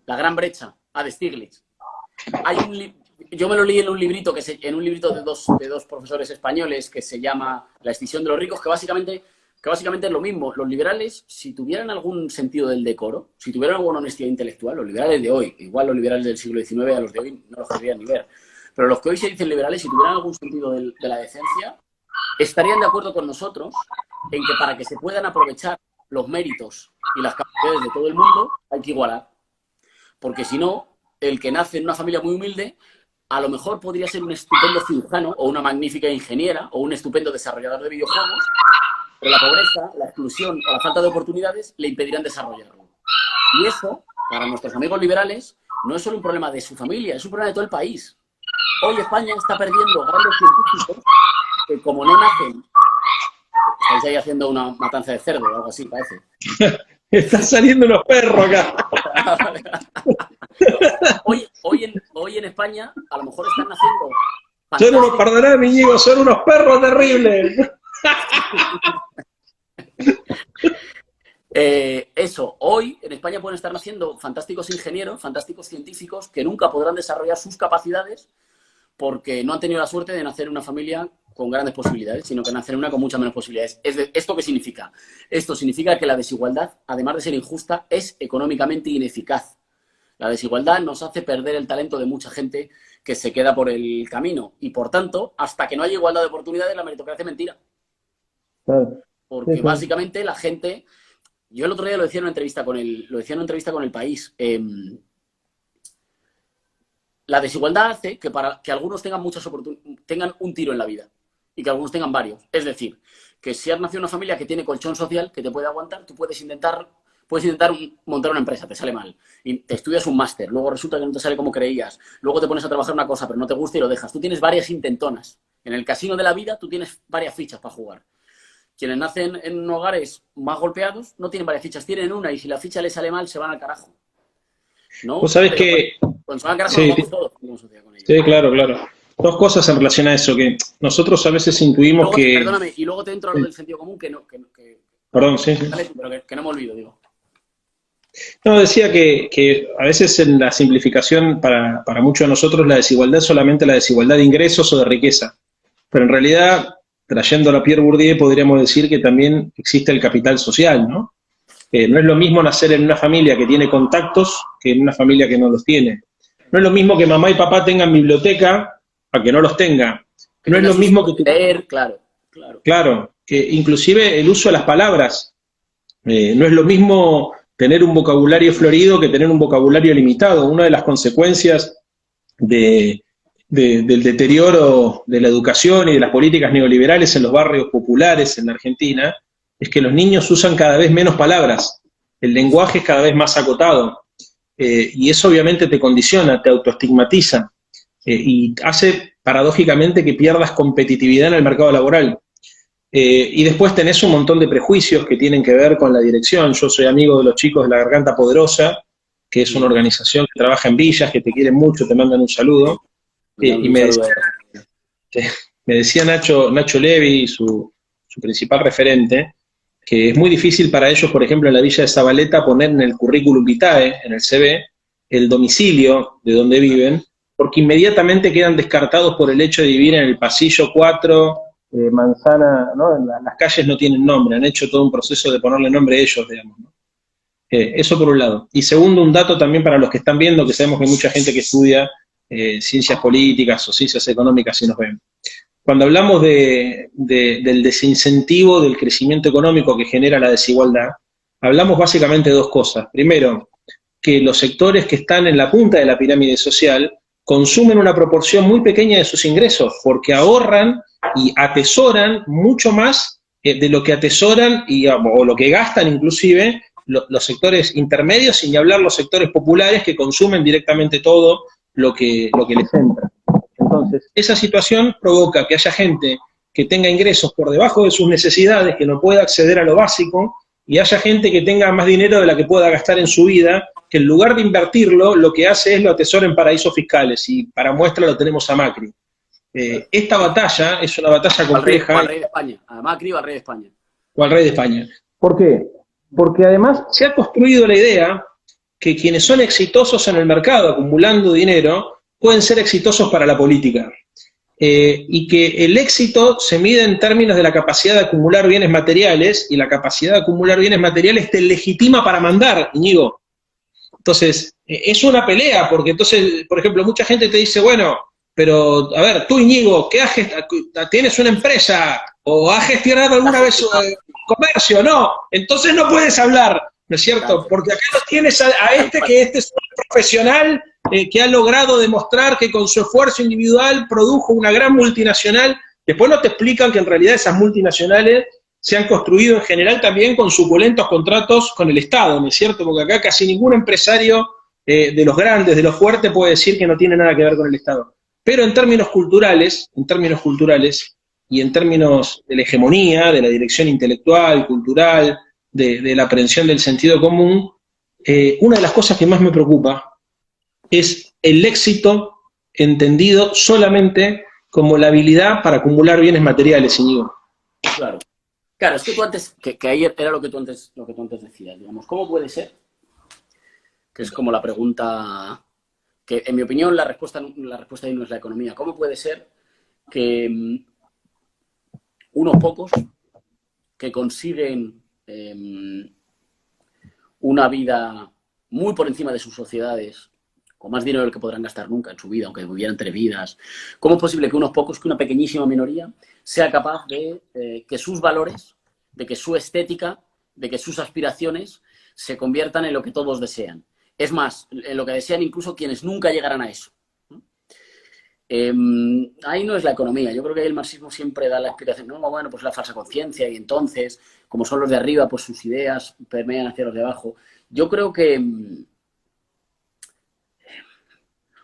La gran brecha, de Stiglitz. Yo me lo leí en un librito, de dos profesores españoles que se llama La extinción de los ricos, que básicamente es lo mismo. Los liberales, si tuvieran algún sentido del decoro, si tuvieran alguna honestidad intelectual, los liberales de hoy, igual los liberales del siglo XIX a los de hoy no los querrían ni ver, pero los que hoy se dicen liberales, si tuvieran algún sentido de la decencia, estarían de acuerdo con nosotros en que para que se puedan aprovechar los méritos y las capacidades de todo el mundo hay que igualar. Porque si no, el que nace en una familia muy humilde a lo mejor podría ser un estupendo cirujano o una magnífica ingeniera o un estupendo desarrollador de videojuegos, pero la pobreza, la exclusión o la falta de oportunidades le impedirán desarrollarlo. Y eso, para nuestros amigos liberales, no es solo un problema de su familia, es un problema de todo el país. Hoy España está perdiendo grandes científicos que como no nacen... Estáis ahí haciendo una matanza de cerdo o algo así, parece. Están saliendo unos perros acá. Hoy en España a lo mejor están naciendo... Son unos, perdonadme, Íñigo, son unos perros terribles. Eso, hoy en España pueden estar naciendo fantásticos ingenieros, fantásticos científicos que nunca podrán desarrollar sus capacidades porque no han tenido la suerte de nacer en una familia con grandes posibilidades, sino que nacer en una con muchas menos posibilidades. ¿Esto qué significa? Esto significa que la desigualdad, además de ser injusta, es económicamente ineficaz. La desigualdad nos hace perder el talento de mucha gente que se queda por el camino y, por tanto, hasta que no haya igualdad de oportunidades, la meritocracia es mentira. Porque básicamente la gente... Yo el otro día lo decía en una entrevista con el País. La desigualdad hace que algunos tengan tengan un tiro en la vida y que algunos tengan varios. Es decir, que si has nacido en una familia que tiene colchón social, que te puede aguantar, tú puedes intentar montar una empresa, te sale mal. Y te estudias un máster, luego resulta que no te sale como creías. Luego te pones a trabajar una cosa, pero no te gusta y lo dejas. Tú tienes varias intentonas. En el casino de la vida tú tienes varias fichas para jugar. Quienes nacen en hogares más golpeados no tienen varias fichas, tienen una y si la ficha les sale mal se van al carajo. ¿No? Vos sabés que... Cuando se van al carajo nos vamos todos como sociedad con ellos. Sí, claro. Dos cosas en relación a eso, que nosotros a veces intuimos que... Perdóname, y luego te entro a lo del sentido común Perdón, sí. Pero que no me olvido, digo. No, decía que a veces en la simplificación para muchos de nosotros la desigualdad es solamente la desigualdad de ingresos o de riqueza. Pero en realidad, trayéndolo a Pierre Bourdieu, podríamos decir que también existe el capital social, ¿no? No es lo mismo nacer en una familia que tiene contactos que en una familia que no los tiene. No es lo mismo que mamá y papá tengan biblioteca a que no los tenga. No es lo mismo que... Leer, Claro, que inclusive el uso de las palabras. No es lo mismo tener un vocabulario florido que tener un vocabulario limitado. Una de las consecuencias del deterioro de la educación y de las políticas neoliberales en los barrios populares en la Argentina es que los niños usan cada vez menos palabras, el lenguaje es cada vez más acotado, y eso obviamente te condiciona, te autoestigmatiza, y hace paradójicamente que pierdas competitividad en el mercado laboral. Y después tenés un montón de prejuicios que tienen que ver con la dirección. Yo soy amigo de los chicos de La Garganta Poderosa, que es una organización que trabaja en villas, que te quieren mucho, te mandan un saludo. Y me decía Nacho Levi, su principal referente, que es muy difícil para ellos, por ejemplo, en la villa de Zabaleta, poner en el currículum vitae, en el CV, el domicilio de donde viven, porque inmediatamente quedan descartados por el hecho de vivir en el pasillo 4, manzana, ¿no? Las calles no tienen nombre, han hecho todo un proceso de ponerle nombre a ellos, digamos, ¿no? Eso por un lado. Y segundo, un dato también para los que están viendo, que sabemos que hay mucha gente que estudia ciencias políticas o ciencias económicas y nos ven. Cuando hablamos del desincentivo del crecimiento económico que genera la desigualdad, hablamos básicamente de dos cosas. Primero, que los sectores que están en la punta de la pirámide social consumen una proporción muy pequeña de sus ingresos, porque ahorran y atesoran mucho más de lo que atesoran o lo que gastan inclusive los sectores intermedios, sin hablar los sectores populares que consumen directamente todo lo que les entra. Entonces, esa situación provoca que haya gente que tenga ingresos por debajo de sus necesidades, que no pueda acceder a lo básico, y haya gente que tenga más dinero de la que pueda gastar en su vida, que en lugar de invertirlo, lo que hace es lo atesora en paraísos fiscales, y para muestra lo tenemos a Macri. Esta batalla es una batalla compleja. O al rey de España, a Macri o al rey de España. O al rey de España. ¿Por qué? Porque además se ha construido la idea que quienes son exitosos en el mercado acumulando dinero pueden ser exitosos para la política. Y que el éxito se mide en términos de la capacidad de acumular bienes materiales, y la capacidad de acumular bienes materiales te legitima para mandar, Íñigo. Entonces, es una pelea, porque entonces, por ejemplo, mucha gente te dice, bueno, pero, a ver, tú, Íñigo, ¿qué haces? Tienes una empresa, ¿O has gestionado alguna vez comercio? No, entonces no puedes hablar, ¿no es cierto? Porque acá lo tienes a que este es un profesional que ha logrado demostrar que con su esfuerzo individual produjo una gran multinacional. Después no te explican que en realidad esas multinacionales se han construido en general también con suculentos contratos con el Estado, ¿no es cierto? Porque acá casi ningún empresario de los grandes, de los fuertes, puede decir que no tiene nada que ver con el Estado. Pero en términos culturales, y en términos de la hegemonía, de la dirección intelectual, cultural, de la aprehensión del sentido común, una de las cosas que más me preocupa es el éxito entendido solamente como la habilidad para acumular bienes materiales, Íñigo. Claro. Claro, es que tú antes, que ahí era lo que tú antes decías, digamos, ¿cómo puede ser? Que es como la pregunta, que en mi opinión la respuesta ahí no es la economía. ¿Cómo puede ser que unos pocos que consiguen una vida muy por encima de sus sociedades, con más dinero del que podrán gastar nunca en su vida, aunque vivieran 3 vidas, cómo es posible que unos pocos, que una pequeñísima minoría, sea capaz de que sus valores, de que su estética, de que sus aspiraciones se conviertan en lo que todos desean? Es más, en lo que desean incluso quienes nunca llegarán a eso. Ahí no es la economía. Yo creo que ahí el marxismo siempre da la explicación. No, bueno, pues la falsa conciencia, y entonces, como son los de arriba, pues sus ideas permean hacia los de abajo. Yo creo que...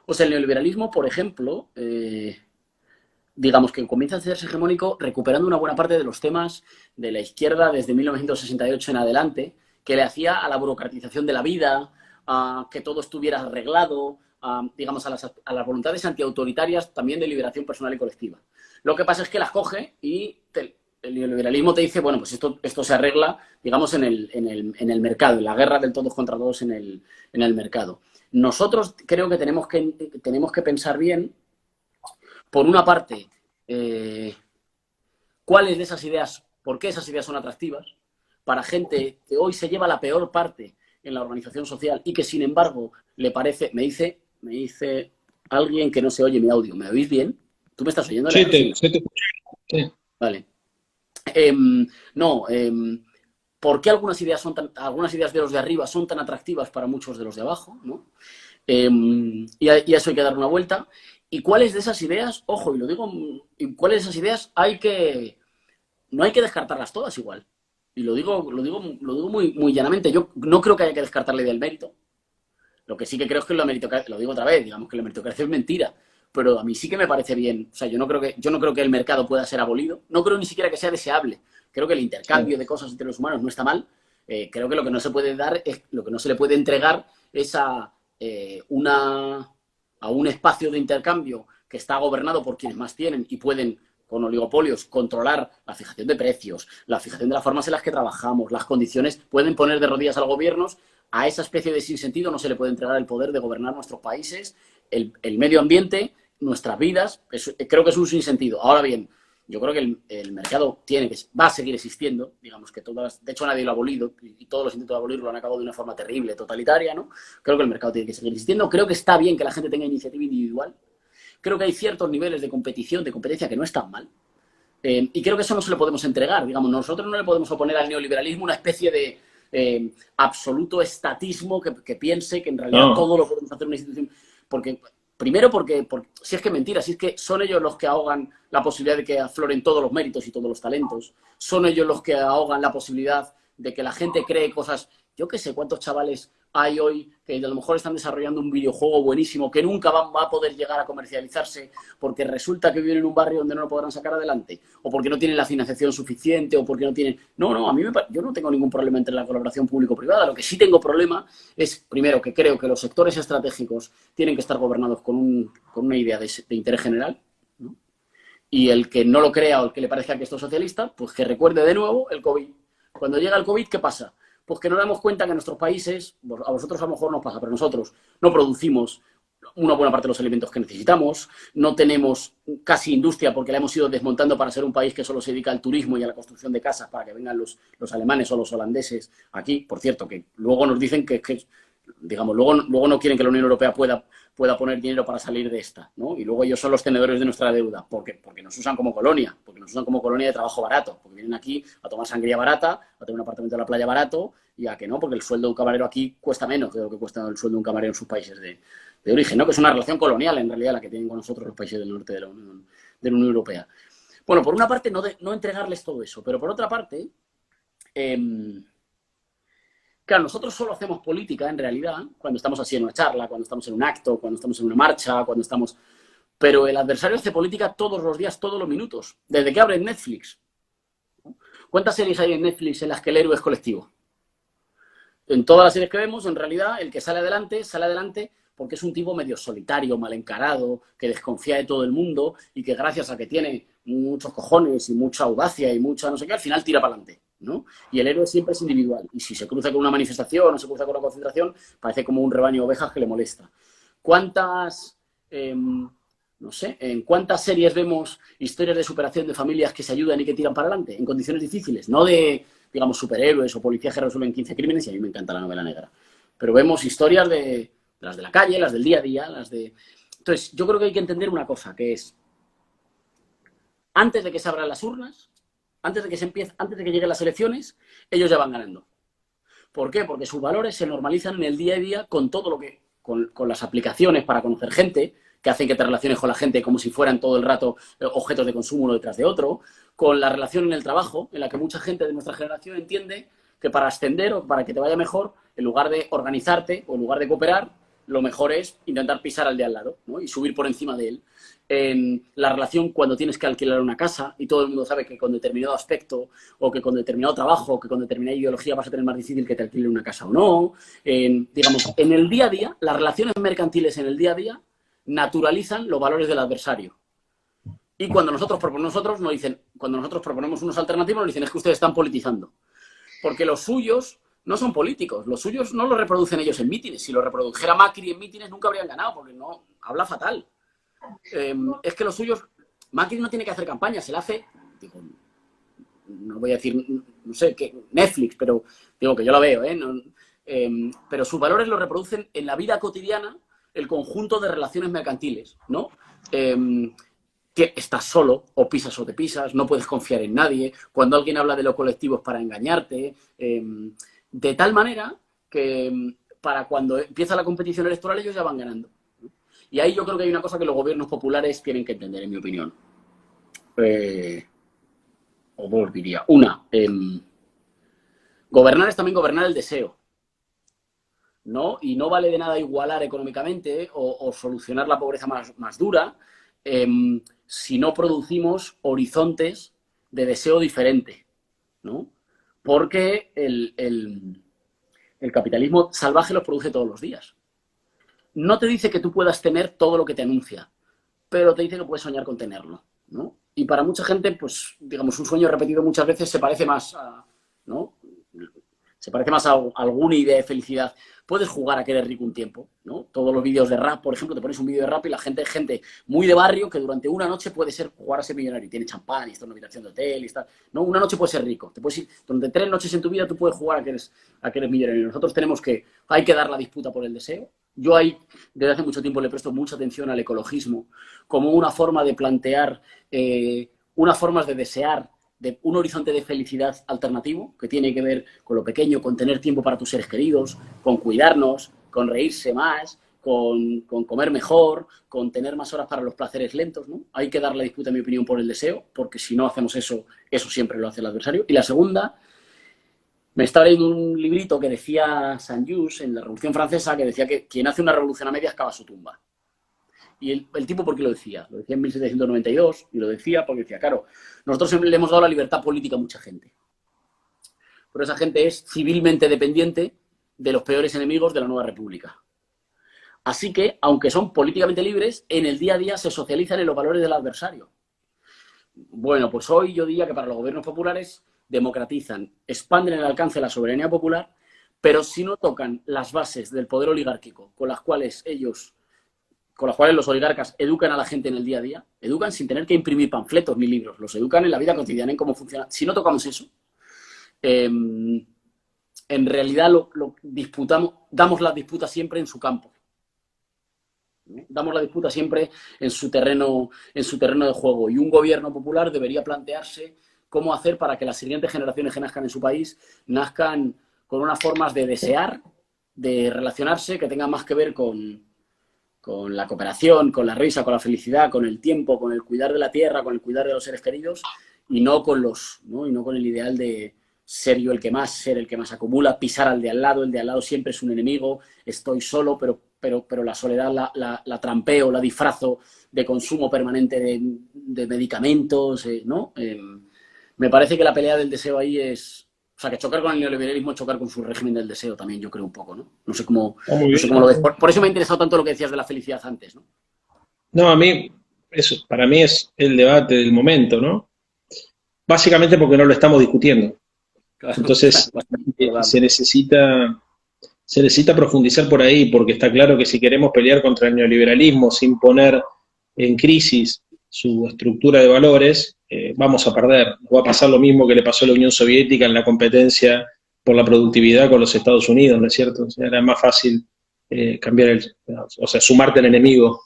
O sea, el neoliberalismo, por ejemplo, digamos que comienza a hacerse hegemónico recuperando una buena parte de los temas de la izquierda desde 1968 en adelante, que le hacía a la burocratización de la vida, a que todo estuviera arreglado, digamos, a las voluntades antiautoritarias también de liberación personal y colectiva. Lo que pasa es que las coge y el neoliberalismo te dice, bueno, pues esto se arregla, digamos, en el mercado, en la guerra del todos contra todos en el mercado. Nosotros creo que tenemos que pensar bien, por una parte, cuáles de esas ideas, por qué esas ideas son atractivas, para gente que hoy se lleva la peor parte en la organización social y que, sin embargo, le parece... Me dice alguien que no se oye mi audio. ¿Me oís bien? ¿Tú me estás oyendo? Sí, sí. Vale. No, ¿por qué algunas ideas de los de arriba son tan atractivas para muchos de los de abajo, ¿no? Y a eso hay que dar una vuelta. ¿Y cuáles de esas ideas, ojo, y lo digo, cuáles de esas ideas no hay que descartarlas todas igual? Y lo digo muy, muy llanamente. Yo no creo que haya que descartar la idea del mérito. Lo que sí que creo es que la meritocracia, lo digo otra vez, digamos que la meritocracia es mentira. Pero a mí sí que me parece bien. O sea, yo no creo que el mercado pueda ser abolido. No creo ni siquiera que sea deseable. Creo que el intercambio de cosas entre los humanos no está mal. Creo que lo que no se puede dar es, lo que no se le puede entregar es a un espacio de intercambio que está gobernado por quienes más tienen y pueden, con oligopolios, controlar la fijación de precios, la fijación de las formas en las que trabajamos, las condiciones, pueden poner de rodillas a los gobiernos. A esa especie de sinsentido no se le puede entregar el poder de gobernar nuestros países, el medio ambiente, nuestras vidas. Creo que es un sinsentido. Ahora bien, yo creo que el mercado va a seguir existiendo, digamos que de hecho nadie lo ha abolido y todos los intentos de abolirlo han acabado de una forma terrible, totalitaria, ¿no? Creo que el mercado tiene que seguir existiendo. Creo que está bien que la gente tenga iniciativa individual. Creo que hay ciertos niveles de competencia que no están mal. Y creo que eso no se lo podemos entregar. Digamos, nosotros no le podemos oponer al neoliberalismo una especie de absoluto estatismo que piense que en realidad todo lo podemos hacer una institución. Primero porque si es que mentira, si es que son ellos los que ahogan la posibilidad de que afloren todos los méritos y todos los talentos. Son ellos los que ahogan la posibilidad de que la gente cree cosas. Yo qué sé cuántos chavales hay hoy que a lo mejor están desarrollando un videojuego buenísimo que nunca va a poder llegar a comercializarse porque resulta que viven en un barrio donde no lo podrán sacar adelante, o porque no tienen la financiación suficiente, o porque no tienen... No, yo no tengo ningún problema entre la colaboración público-privada. Lo que sí tengo problema es, primero, que creo que los sectores estratégicos tienen que estar gobernados con una idea de interés general, ¿no? Y el que no lo crea o el que le parezca que esto es socialista, pues que recuerde de nuevo el COVID. Cuando llega el COVID, ¿qué pasa? Pues que nos damos cuenta que en nuestros países, a vosotros a lo mejor nos pasa, pero nosotros no producimos una buena parte de los alimentos que necesitamos, no tenemos casi industria porque la hemos ido desmontando para ser un país que solo se dedica al turismo y a la construcción de casas para que vengan los alemanes o los holandeses aquí. Por cierto, que luego nos dicen que digamos, luego no quieren que la Unión Europea pueda poner dinero para salir de esta, ¿no? Y luego ellos son los tenedores de nuestra deuda, porque nos usan como colonia, de trabajo barato, porque vienen aquí a tomar sangría barata, a tener un apartamento en la playa barato, y a que no, porque el sueldo de un camarero aquí cuesta menos de lo que cuesta el sueldo de un camarero en sus países de origen, ¿no? Que es una relación colonial, en realidad, la que tienen con nosotros los países del norte de la Unión Europea. Bueno, por una parte, no entregarles todo eso, pero por otra parte, claro, nosotros solo hacemos política, en realidad, cuando estamos así en una charla, cuando estamos en un acto, cuando estamos en una marcha, cuando estamos... Pero el adversario hace política todos los días, todos los minutos, desde que abre Netflix. ¿Cuántas series hay en Netflix en las que el héroe es colectivo? En todas las series que vemos, en realidad, el que sale adelante porque es un tipo medio solitario, mal encarado, que desconfía de todo el mundo y que gracias a que tiene muchos cojones y mucha audacia y mucha no sé qué, al final tira para adelante, ¿no? Y el héroe siempre es individual. Y si se cruza con una manifestación o se cruza con una concentración, parece como un rebaño de ovejas que le molesta. No sé, ¿en cuántas series vemos historias de superación de familias que se ayudan y que tiran para adelante en condiciones difíciles? No de, digamos, superhéroes o policías que resuelven 15 crímenes, y a mí me encanta la novela negra. Pero vemos historias de las de la calle, las del día a día, las de... Entonces, yo creo que hay que entender una cosa, que es, antes de que se abran las urnas, antes de que lleguen las elecciones, ellos ya van ganando. ¿Por qué? Porque sus valores se normalizan en el día a día con todo lo que... con las aplicaciones para conocer gente, que hacen que te relaciones con la gente como si fueran todo el rato objetos de consumo uno detrás de otro, con la relación en el trabajo, en la que mucha gente de nuestra generación entiende que para ascender o para que te vaya mejor, en lugar de organizarte o en lugar de cooperar, lo mejor es intentar pisar al de al lado, ¿no? Y subir por encima de él. En la relación cuando tienes que alquilar una casa y todo el mundo sabe que con determinado aspecto o que con determinado trabajo o que con determinada ideología vas a tener más difícil que te alquilen una casa o no. Digamos, en el día a día, las relaciones mercantiles en el día a día naturalizan los valores del adversario. Y cuando nosotros proponemos unos alternativos, nos dicen es que ustedes están politizando. Porque los suyos no son políticos, los suyos no los reproducen ellos en mítines. Si lo reprodujera Macri en mítines nunca habrían ganado, porque no habla fatal. Es que los suyos, Macri no tiene que hacer campaña, se la hace, digo, no voy a decir, no sé, que Netflix, pero digo que yo la veo, pero sus valores los reproducen en la vida cotidiana el conjunto de relaciones mercantiles, ¿no? Que estás solo, o pisas o te pisas, no puedes confiar en nadie, cuando alguien habla de lo colectivo es para engañarte, de tal manera que para cuando empieza la competición electoral ellos ya van ganando. Y ahí yo creo que hay una cosa que los gobiernos populares tienen que entender, en mi opinión. O dos diría. Una, gobernar es también gobernar el deseo, ¿no? Y no vale de nada igualar económicamente o solucionar la pobreza más dura si no producimos horizontes de deseo diferente, ¿no? Porque el capitalismo salvaje los produce todos los días. No te dice que tú puedas tener todo lo que te anuncia, pero te dice que puedes soñar con tenerlo, ¿no? Y para mucha gente, pues, digamos, un sueño repetido muchas veces se parece más a, ¿no? Se parece más a alguna idea de felicidad. Puedes jugar a que eres rico un tiempo, ¿no? Todos los vídeos de rap, por ejemplo, te pones un vídeo de rap y la gente es gente muy de barrio que durante una noche puede jugar a ser millonario. Y tiene champán y está en una habitación de hotel y está... ¿no? Una noche puede ser rico. Te puedes ir, durante 3 noches en tu vida tú puedes jugar a que eres millonario. Nosotros hay que dar la disputa por el deseo. Yo desde hace mucho tiempo le presto mucha atención al ecologismo como una forma de plantear, unas formas de desear, de un horizonte de felicidad alternativo que tiene que ver con lo pequeño, con tener tiempo para tus seres queridos, con cuidarnos, con reírse más, con comer mejor, con tener más horas para los placeres lentos, ¿no? Hay que dar la disputa, en mi opinión, por el deseo, porque si no hacemos eso, eso siempre lo hace el adversario. Y la segunda, me estaba leyendo un librito que decía Saint-Just en la Revolución Francesa, que decía que quien hace una revolución a medias cava su tumba. Y el tipo, ¿por qué lo decía? Lo decía en 1792 y lo decía porque decía, claro, nosotros le hemos dado la libertad política a mucha gente. Pero esa gente es civilmente dependiente de los peores enemigos de la nueva república. Así que, aunque son políticamente libres, en el día a día se socializan en los valores del adversario. Bueno, pues hoy yo diría que para los gobiernos populares democratizan, expanden el alcance de la soberanía popular, pero si no tocan las bases del poder oligárquico con las cuales los oligarcas educan a la gente en el día a día, educan sin tener que imprimir panfletos ni libros, los educan en la vida cotidiana, en cómo funciona. Si no tocamos eso, en realidad lo disputamos, damos la disputa siempre en su campo. Damos la disputa siempre en su terreno de juego. Y un gobierno popular debería plantearse cómo hacer para que las siguientes generaciones que nazcan en su país nazcan con unas formas de desear, de relacionarse, que tengan más que ver con la cooperación, con la risa, con la felicidad, con el tiempo, con el cuidar de la tierra, con el cuidar de los seres queridos, y no con el ideal de ser yo el que más, ser el que más acumula, pisar al de al lado siempre es un enemigo, estoy solo, pero la soledad la trampeo, la disfrazo de consumo permanente de medicamentos, ¿no? Me parece que la pelea del deseo ahí es... O sea, que chocar con el neoliberalismo es chocar con su régimen del deseo también, yo creo un poco, ¿no? No sé cómo lo ves. Por eso me ha interesado tanto lo que decías de la felicidad antes, ¿no? No, a mí, eso para mí es el debate del momento, ¿no? Básicamente porque no lo estamos discutiendo. Claro. Entonces, se necesita profundizar por ahí, porque está claro que si queremos pelear contra el neoliberalismo sin poner en crisis su estructura de valores, vamos a perder. Nos va a pasar lo mismo que le pasó a la Unión Soviética en la competencia por la productividad con los Estados Unidos, ¿no es cierto? O sea, era más fácil cambiar sumarte al enemigo.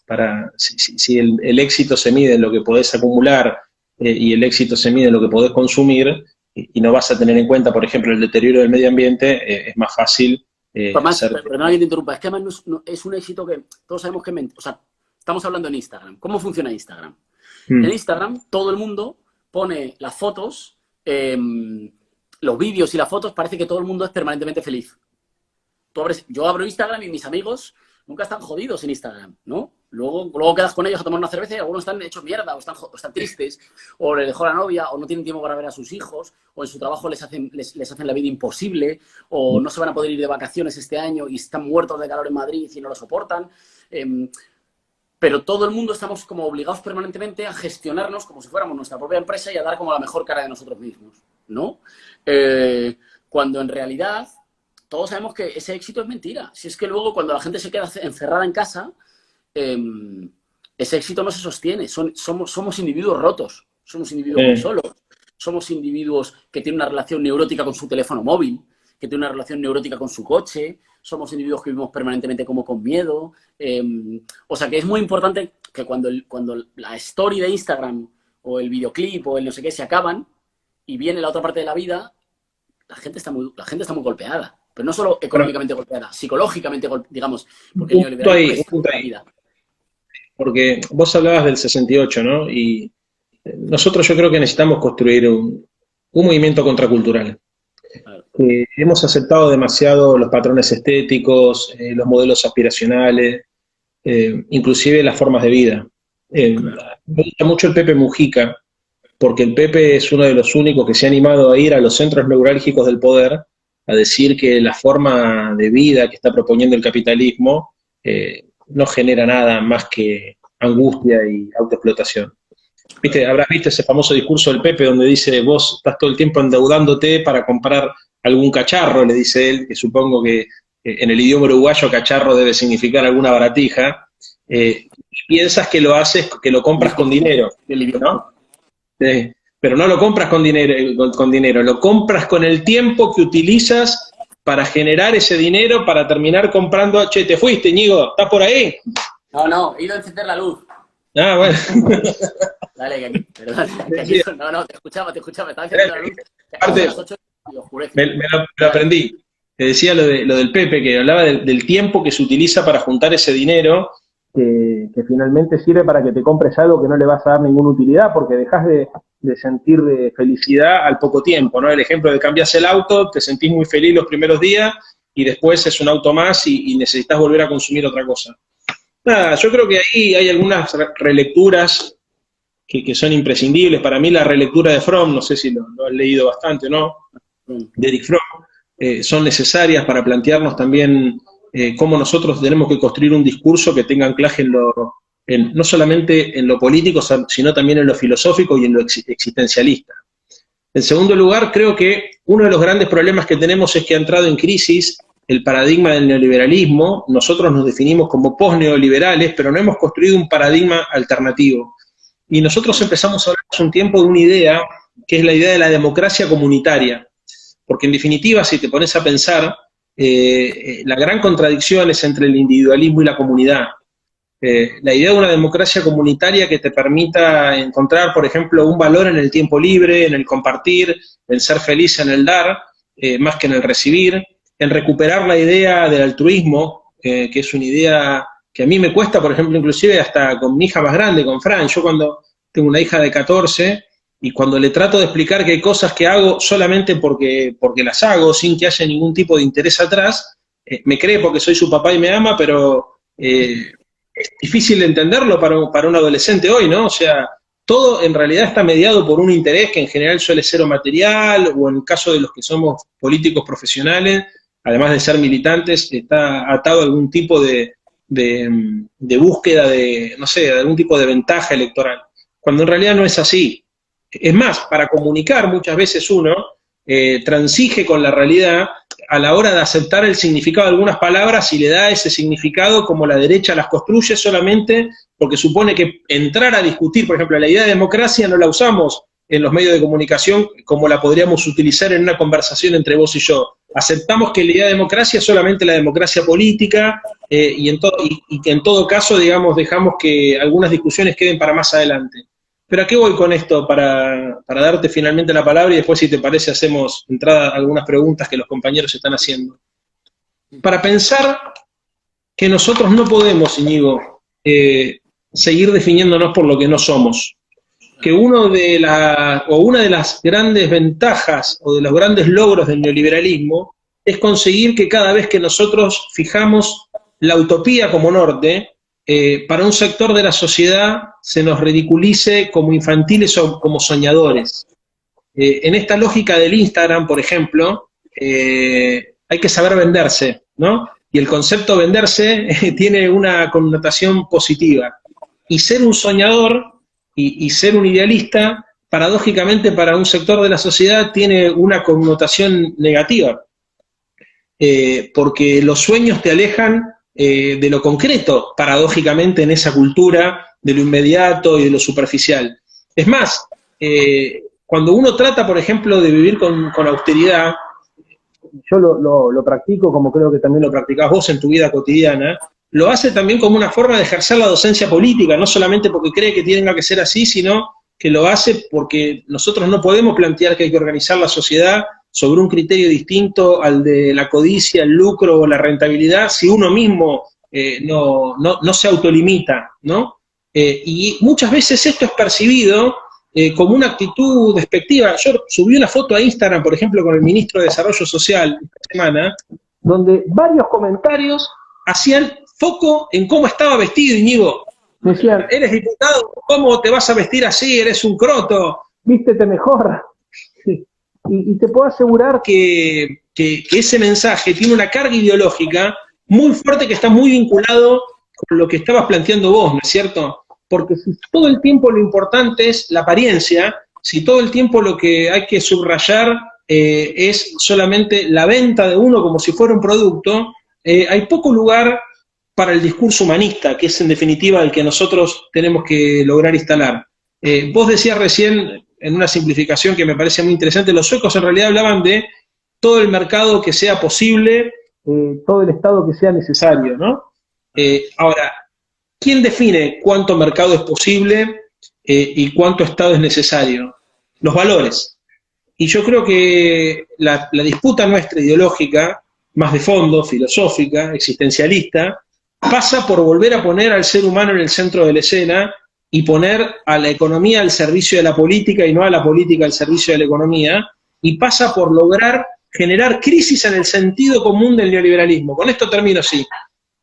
Si el éxito se mide en lo que podés acumular y el éxito se mide en lo que podés consumir, y no vas a tener en cuenta, por ejemplo, el deterioro del medio ambiente, es más fácil. Perdona que te interrumpa, es que además es un éxito que todos sabemos que... O sea, estamos hablando en Instagram. ¿Cómo funciona Instagram? En Instagram todo el mundo pone las fotos, los vídeos y las fotos, parece que todo el mundo es permanentemente feliz. Yo abro Instagram y mis amigos nunca están jodidos en Instagram, ¿no? Luego quedas con ellos a tomar una cerveza y algunos están hechos mierda, o están tristes, o le dejó la novia, o no tienen tiempo para ver a sus hijos, o en su trabajo les hacen la vida imposible, o no se van a poder ir de vacaciones este año y están muertos de calor en Madrid y no lo soportan. Pero todo el mundo estamos como obligados permanentemente a gestionarnos como si fuéramos nuestra propia empresa y a dar como la mejor cara de nosotros mismos, ¿no? Cuando en realidad todos sabemos que ese éxito es mentira. Si es que luego cuando la gente se queda encerrada en casa, ese éxito no se sostiene. Somos individuos rotos, somos individuos muy solos, somos individuos que tienen una relación neurótica con su teléfono móvil, que tienen una relación neurótica con su coche, somos individuos que vivimos permanentemente como con miedo. O sea que es muy importante que cuando la story de Instagram o el videoclip o el no sé qué se acaban y viene la otra parte de la vida, la gente está muy golpeada. Pero no solo económicamente golpeada, psicológicamente, digamos, porque el neoliberalismo es la vida. Porque vos hablabas del 68, ¿no? Y nosotros yo creo que necesitamos construir un movimiento contracultural. Claro. Hemos aceptado demasiado los patrones estéticos, los modelos aspiracionales, inclusive las formas de vida. Claro. Me gusta mucho el Pepe Mujica, porque el Pepe es uno de los únicos que se ha animado a ir a los centros neurálgicos del poder a decir que la forma de vida que está proponiendo el capitalismo no genera nada más que angustia y autoexplotación. ¿Viste? Habrás visto ese famoso discurso del Pepe donde dice, vos estás todo el tiempo endeudándote para comprar algún cacharro, le dice él, que supongo que en el idioma uruguayo cacharro debe significar alguna baratija, piensas que lo haces, que lo compras con dinero, ¿no? Pero no lo compras con dinero, lo compras con el tiempo que utilizas para generar ese dinero, para terminar comprando. Che, ¿te fuiste, Ñigo? ¿Estás por ahí? No, he ido a encender la luz. Ah, bueno. Dale, que aquí, perdón. No, te escuchaba, estaba encendiendo la luz. Aparte, las 8 y oscurece. Me lo aprendí. Te decía lo del Pepe, que hablaba del tiempo que se utiliza para juntar ese dinero, que finalmente sirve para que te compres algo que no le vas a dar ninguna utilidad, porque dejas de sentir de felicidad al poco tiempo, ¿no? El ejemplo de cambias el auto, te sentís muy feliz los primeros días y después es un auto más y necesitas volver a consumir otra cosa. Nada, yo creo que ahí hay algunas relecturas que son imprescindibles. Para mí la relectura de Fromm, no sé si lo has leído bastante o no, de Erich Fromm, son necesarias para plantearnos también cómo nosotros tenemos que construir un discurso que tenga anclaje no solamente en lo político, sino también en lo filosófico y en lo existencialista. En segundo lugar, creo que uno de los grandes problemas que tenemos es que ha entrado en crisis el paradigma del neoliberalismo. Nosotros nos definimos como post-neoliberales, pero no hemos construido un paradigma alternativo. Y nosotros empezamos a hablar hace un tiempo de una idea, que es la idea de la democracia comunitaria. porque en definitiva, si te pones a pensar, la gran contradicción es entre el individualismo y la comunidad. La idea de una democracia comunitaria que te permita encontrar, por ejemplo, un valor en el tiempo libre, en el compartir, en ser feliz en el dar, más que en el recibir, en recuperar la idea del altruismo, que es una idea que a mí me cuesta, por ejemplo, inclusive hasta con mi hija más grande, con Fran. Yo cuando tengo una hija de 14, y cuando le trato de explicar que hay cosas que hago solamente porque las hago, sin que haya ningún tipo de interés atrás, me cree porque soy su papá y me ama, pero es difícil entenderlo para un adolescente hoy, ¿no? O sea, todo en realidad está mediado por un interés que en general suele ser o material, o en el caso de los que somos políticos profesionales, además de ser militantes, está atado a algún tipo de búsqueda de, no sé, de algún tipo de ventaja electoral, cuando en realidad no es así. Es más, para comunicar muchas veces uno transige con la realidad a la hora de aceptar el significado de algunas palabras y le da ese significado como la derecha las construye solamente porque supone que entrar a discutir, por ejemplo, la idea de democracia no la usamos en los medios de comunicación como la podríamos utilizar en una conversación entre vos y yo. Aceptamos que la idea de democracia es solamente la democracia política y que en todo caso, digamos, dejamos que algunas discusiones queden para más adelante. Pero ¿a qué voy con esto? Para darte finalmente la palabra y después, si te parece, hacemos entrada a algunas preguntas que los compañeros están haciendo. Para pensar que nosotros no podemos, Íñigo, seguir definiéndonos por lo que no somos. Que una de las grandes ventajas o de los grandes logros del neoliberalismo es conseguir que cada vez que nosotros fijamos la utopía como norte, para un sector de la sociedad se nos ridiculice como infantiles o como soñadores. En esta lógica del Instagram, por ejemplo, hay que saber venderse, ¿no? Y el concepto venderse tiene una connotación positiva. Y ser un soñador y ser un idealista, paradójicamente para un sector de la sociedad tiene una connotación negativa, porque los sueños te alejan de lo concreto, paradójicamente en esa cultura de lo inmediato y de lo superficial. Es más, cuando uno trata, por ejemplo, de vivir con austeridad, yo lo practico como creo que también lo practicás vos en tu vida cotidiana, lo hace también como una forma de ejercer la docencia política, no solamente porque cree que tenga que ser así, sino que lo hace porque nosotros no podemos plantear que hay que organizar la sociedad sobre un criterio distinto al de la codicia, el lucro o la rentabilidad, si uno mismo no se autolimita, ¿no? Y muchas veces esto es percibido como una actitud despectiva. Yo subí una foto a Instagram, por ejemplo, con el ministro de Desarrollo Social esta semana, donde varios comentarios hacían foco en cómo estaba vestido Íñigo. Me decían, eres diputado, ¿cómo te vas a vestir así? Eres un croto, vístete mejor. Y te puedo asegurar que ese mensaje tiene una carga ideológica muy fuerte que está muy vinculado con lo que estabas planteando vos, ¿no es cierto? Porque si todo el tiempo lo importante es la apariencia, si todo el tiempo lo que hay que subrayar es solamente la venta de uno como si fuera un producto, hay poco lugar para el discurso humanista, que es en definitiva el que nosotros tenemos que lograr instalar. Vos decías recién, en una simplificación que me parece muy interesante, los suecos en realidad hablaban de todo el mercado que sea posible, todo el Estado que sea necesario, ¿no? Ahora, ¿quién define cuánto mercado es posible y cuánto Estado es necesario? Los valores. Y yo creo que la disputa nuestra ideológica, más de fondo, filosófica, existencialista, pasa por volver a poner al ser humano en el centro de la escena y poner a la economía al servicio de la política y no a la política al servicio de la economía, y pasa por lograr generar crisis en el sentido común del neoliberalismo. Con esto termino así.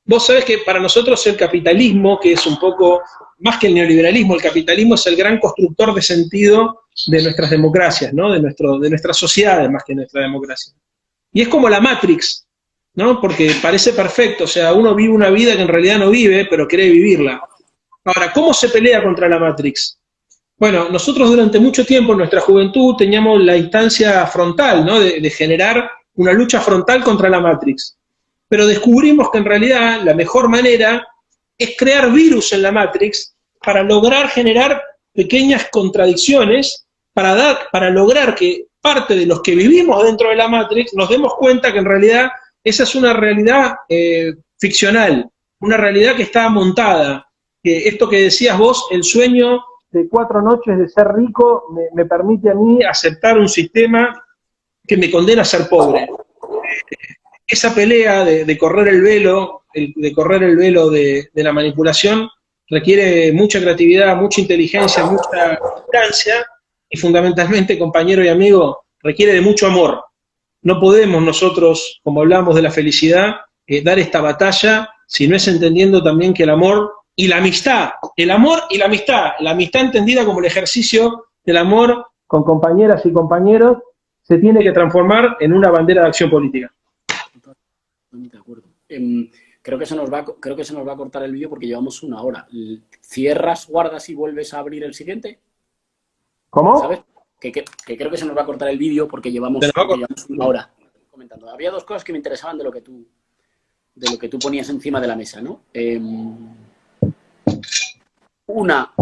Vos sabés que para nosotros el capitalismo, que es un poco más que el neoliberalismo, el capitalismo es el gran constructor de sentido de nuestras democracias, ¿no? de nuestras sociedades más que nuestra democracia. Y es como la Matrix, ¿no? Porque parece perfecto, o sea, uno vive una vida que en realidad no vive, pero cree vivirla. Ahora, ¿cómo se pelea contra la Matrix? Bueno, nosotros durante mucho tiempo en nuestra juventud teníamos la instancia frontal, ¿no? de generar una lucha frontal contra la Matrix. Pero descubrimos que en realidad la mejor manera es crear virus en la Matrix para lograr generar pequeñas contradicciones, para lograr que parte de los que vivimos dentro de la Matrix nos demos cuenta que en realidad esa es una realidad ficcional, una realidad que está montada. Que esto que decías vos, el sueño de 4 noches de ser rico, me permite a mí aceptar un sistema que me condena a ser pobre. Esa pelea de correr el velo, de correr el velo de la manipulación, requiere mucha creatividad, mucha inteligencia, mucha distancia y fundamentalmente, compañero y amigo, requiere de mucho amor. No podemos nosotros, como hablamos de la felicidad, dar esta batalla si no es entendiendo también que el amor y la amistad, el amor y la amistad entendida como el ejercicio del amor con compañeras y compañeros, se tiene que transformar en una bandera de acción política. De acuerdo. Creo que se nos va a cortar el vídeo porque llevamos 1 hora. ¿Cierras, guardas y vuelves a abrir el siguiente? ¿Cómo? ¿Sabes? Que creo que se nos va a cortar el vídeo porque llevamos 1 hora comentando. Había 2 cosas que me interesaban de lo que tú ponías encima de la mesa, ¿no? Una,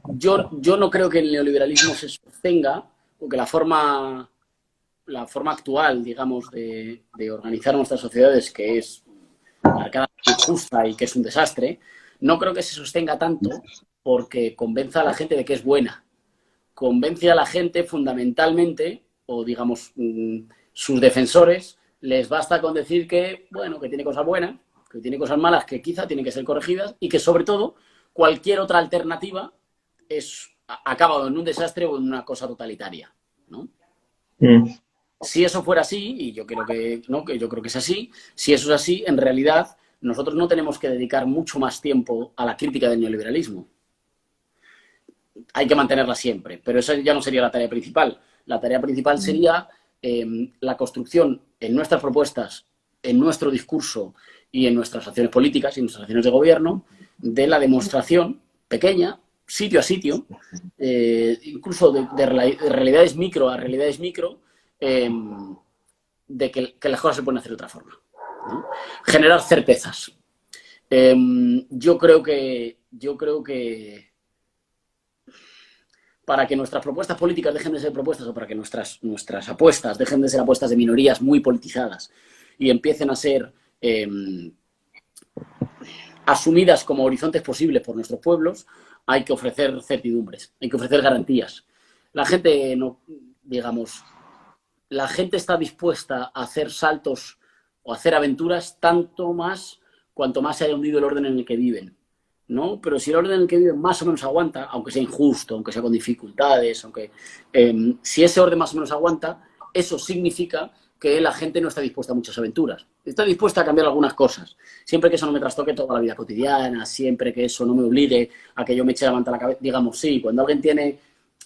yo no creo que el neoliberalismo se sostenga, porque la forma actual, digamos, de organizar nuestras sociedades, que es marcadamente injusta y que es un desastre, no creo que se sostenga tanto porque convenza a la gente de que es buena. Convence a la gente fundamentalmente, o digamos, sus defensores, les basta con decir que, bueno, que tiene cosas buenas, que tiene cosas malas que quizá tienen que ser corregidas y que, sobre todo, cualquier otra alternativa ha acabado en un desastre o en una cosa totalitaria, ¿no? Si eso fuera así, y yo creo que no, que yo creo que es así, si eso es así, en realidad nosotros no tenemos que dedicar mucho más tiempo a la crítica del neoliberalismo. Hay que mantenerla siempre, pero esa ya no sería la tarea principal. La tarea principal sería la construcción en nuestras propuestas, en nuestro discurso y en nuestras acciones políticas y en nuestras acciones de gobierno de la demostración pequeña, sitio a sitio, incluso de realidades micro a realidades micro, de que las cosas se pueden hacer de otra forma, ¿no? Generar certezas. Yo creo que para que nuestras propuestas políticas dejen de ser propuestas o para que nuestras apuestas dejen de ser apuestas de minorías muy politizadas y empiecen a ser asumidas como horizontes posibles por nuestros pueblos, hay que ofrecer certidumbres, hay que ofrecer garantías. La gente la gente está dispuesta a hacer saltos o a hacer aventuras cuanto más se haya hundido el orden en el que viven, ¿no? Pero si el orden en el que viven más o menos aguanta, aunque sea injusto, aunque sea con dificultades, si ese orden más o menos aguanta, eso significa que la gente no está dispuesta a muchas aventuras. Está dispuesta a cambiar algunas cosas, siempre que eso no me trastoque toda la vida cotidiana, siempre que eso no me obligue a que yo me eche la manta a la cabeza. Digamos, sí, cuando alguien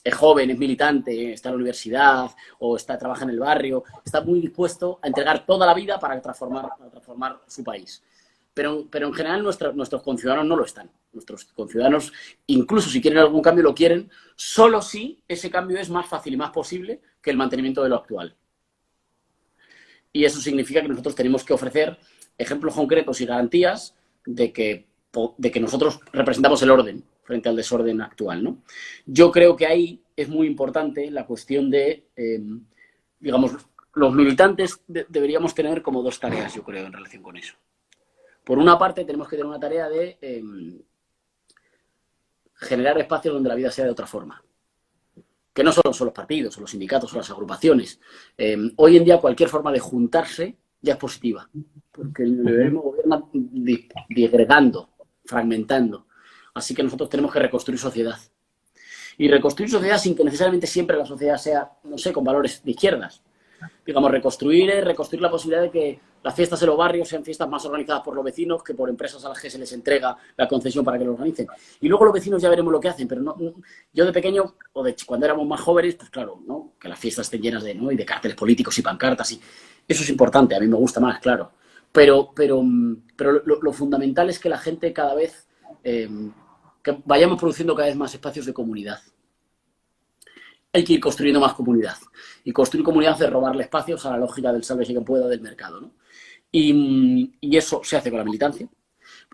es joven, es militante, está en la universidad o trabaja en el barrio, está muy dispuesto a entregar toda la vida para transformar su país. Pero en general nuestros conciudadanos no lo están. Nuestros conciudadanos, incluso si quieren algún cambio, lo quieren solo si ese cambio es más fácil y más posible que el mantenimiento de lo actual. Y eso significa que nosotros tenemos que ofrecer ejemplos concretos y garantías de que nosotros representamos el orden frente al desorden actual, ¿no? Yo creo que ahí es muy importante la cuestión de, digamos, los militantes deberíamos tener como 2 tareas, yo creo, en relación con eso. Por una parte, tenemos que tener una tarea de generar espacios donde la vida sea de otra forma. Que no solo son los partidos, o los sindicatos, o las agrupaciones. Hoy en día cualquier forma de juntarse ya es positiva. Porque el neoliberalismo gobierna disgregando, fragmentando. Así que nosotros tenemos que reconstruir sociedad. Y reconstruir sociedad sin que necesariamente siempre la sociedad sea, no sé, con valores de izquierdas. Digamos, reconstruir la posibilidad de que las fiestas en los barrios sean fiestas más organizadas por los vecinos que por empresas a las que se les entrega la concesión para que lo organicen. Y luego los vecinos ya veremos lo que hacen, pero no, yo de pequeño, o de cuando éramos más jóvenes, pues claro, ¿no? Que las fiestas estén llenas y de carteles políticos y pancartas, y eso es importante, a mí me gusta más, claro. Pero lo fundamental es que la gente cada vez, que vayamos produciendo cada vez más espacios de comunidad. Hay que ir construyendo más comunidad. Y construir comunidad es robarle espacios a la lógica del sálvese quien pueda del mercado, ¿no? Y eso se hace con la militancia.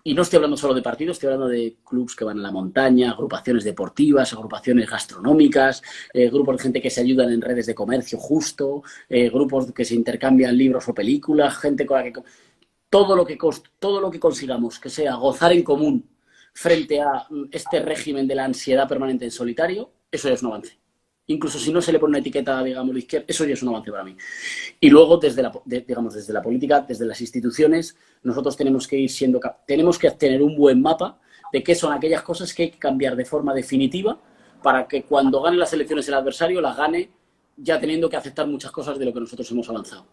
Y no estoy hablando solo de partidos, estoy hablando de clubs que van a la montaña, agrupaciones deportivas, agrupaciones gastronómicas, grupos de gente que se ayudan en redes de comercio justo, grupos que se intercambian libros o películas, gente con la que... Todo lo que consigamos que sea gozar en común frente a este régimen de la ansiedad permanente en solitario, eso ya es un avance. Incluso si no se le pone una etiqueta, digamos, de izquierda, eso ya es un avance para mí. Y luego, desde la política, desde las instituciones, nosotros tenemos que tenemos que tener un buen mapa de qué son aquellas cosas que hay que cambiar de forma definitiva para que cuando gane las elecciones el adversario, las gane ya teniendo que aceptar muchas cosas de lo que nosotros hemos avanzado.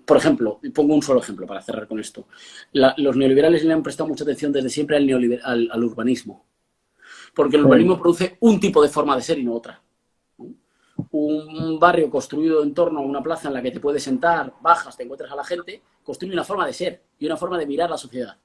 Por ejemplo, pongo un solo ejemplo para cerrar con esto. Los neoliberales le han prestado mucha atención desde siempre al urbanismo. Porque el urbanismo produce un tipo de forma de ser y no otra. Un barrio construido en torno a una plaza en la que te puedes sentar, bajas, te encuentras a la gente, construye una forma de ser y una forma de mirar la sociedad.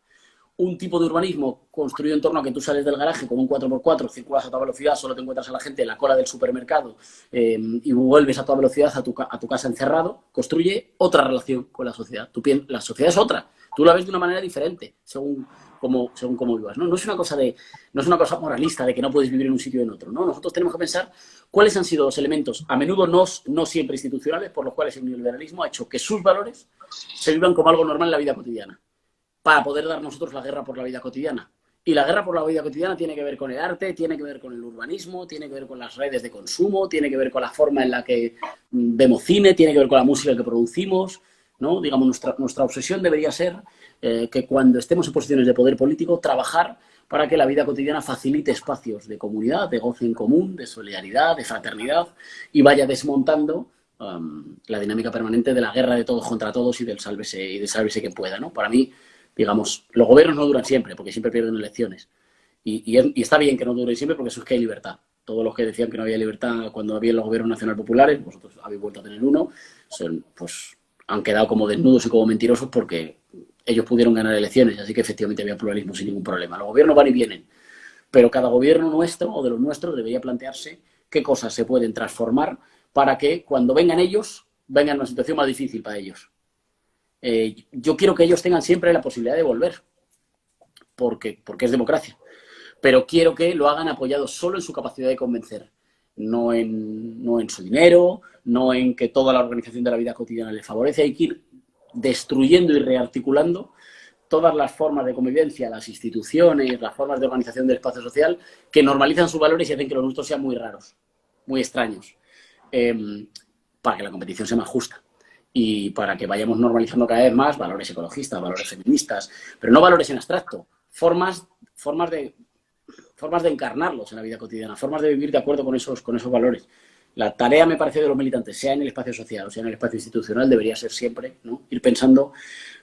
Un tipo de urbanismo construido en torno a que tú sales del garaje con un 4x4, circulas a toda velocidad, solo te encuentras a la gente en la cola del supermercado y vuelves a toda velocidad a tu casa encerrado, construye otra relación con la sociedad. La sociedad es otra. Tú la ves de una manera diferente, según cómo vivas. No es una cosa moralista de que no puedes vivir en un sitio o en otro. ¿No? Nosotros tenemos que pensar cuáles han sido los elementos, a menudo no siempre institucionales, por los cuales el neoliberalismo ha hecho que sus valores se vivan como algo normal en la vida cotidiana, para poder dar nosotros la guerra por la vida cotidiana. Y la guerra por la vida cotidiana tiene que ver con el arte, tiene que ver con el urbanismo, tiene que ver con las redes de consumo, tiene que ver con la forma en la que vemos cine, tiene que ver con la música que producimos, ¿no? Digamos, nuestra obsesión debería ser que cuando estemos en posiciones de poder político, trabajar para que la vida cotidiana facilite espacios de comunidad, de goce en común, de solidaridad, de fraternidad, y vaya desmontando la dinámica permanente de la guerra de todos contra todos y del sálvese quien pueda, ¿no? Para mí, digamos, los gobiernos no duran siempre, porque siempre pierden elecciones. Y está bien que no duren siempre, porque eso es que hay libertad. Todos los que decían que no había libertad cuando había los gobiernos nacional populares, vosotros habéis vuelto a tener uno, pues han quedado como desnudos y como mentirosos porque ellos pudieron ganar elecciones, así que efectivamente había pluralismo sin ningún problema. Los gobiernos van y vienen, pero cada gobierno nuestro o de los nuestros debería plantearse qué cosas se pueden transformar para que cuando vengan ellos, vengan en una situación más difícil para ellos. Yo quiero que ellos tengan siempre la posibilidad de volver, porque es democracia, pero quiero que lo hagan apoyados solo en su capacidad de convencer, no en su dinero, no en que toda la organización de la vida cotidiana les favorece. Hay que ir destruyendo y rearticulando todas las formas de convivencia, las instituciones, las formas de organización del espacio social que normalizan sus valores y hacen que los nuestros sean muy raros, muy extraños, para que la competición sea más justa. Y para que vayamos normalizando cada vez más valores ecologistas, valores feministas, pero no valores en abstracto, formas de encarnarlos en la vida cotidiana, formas de vivir de acuerdo con esos valores. La tarea, me parece, de los militantes, sea en el espacio social o sea en el espacio institucional, debería ser siempre, ¿no?, ir pensando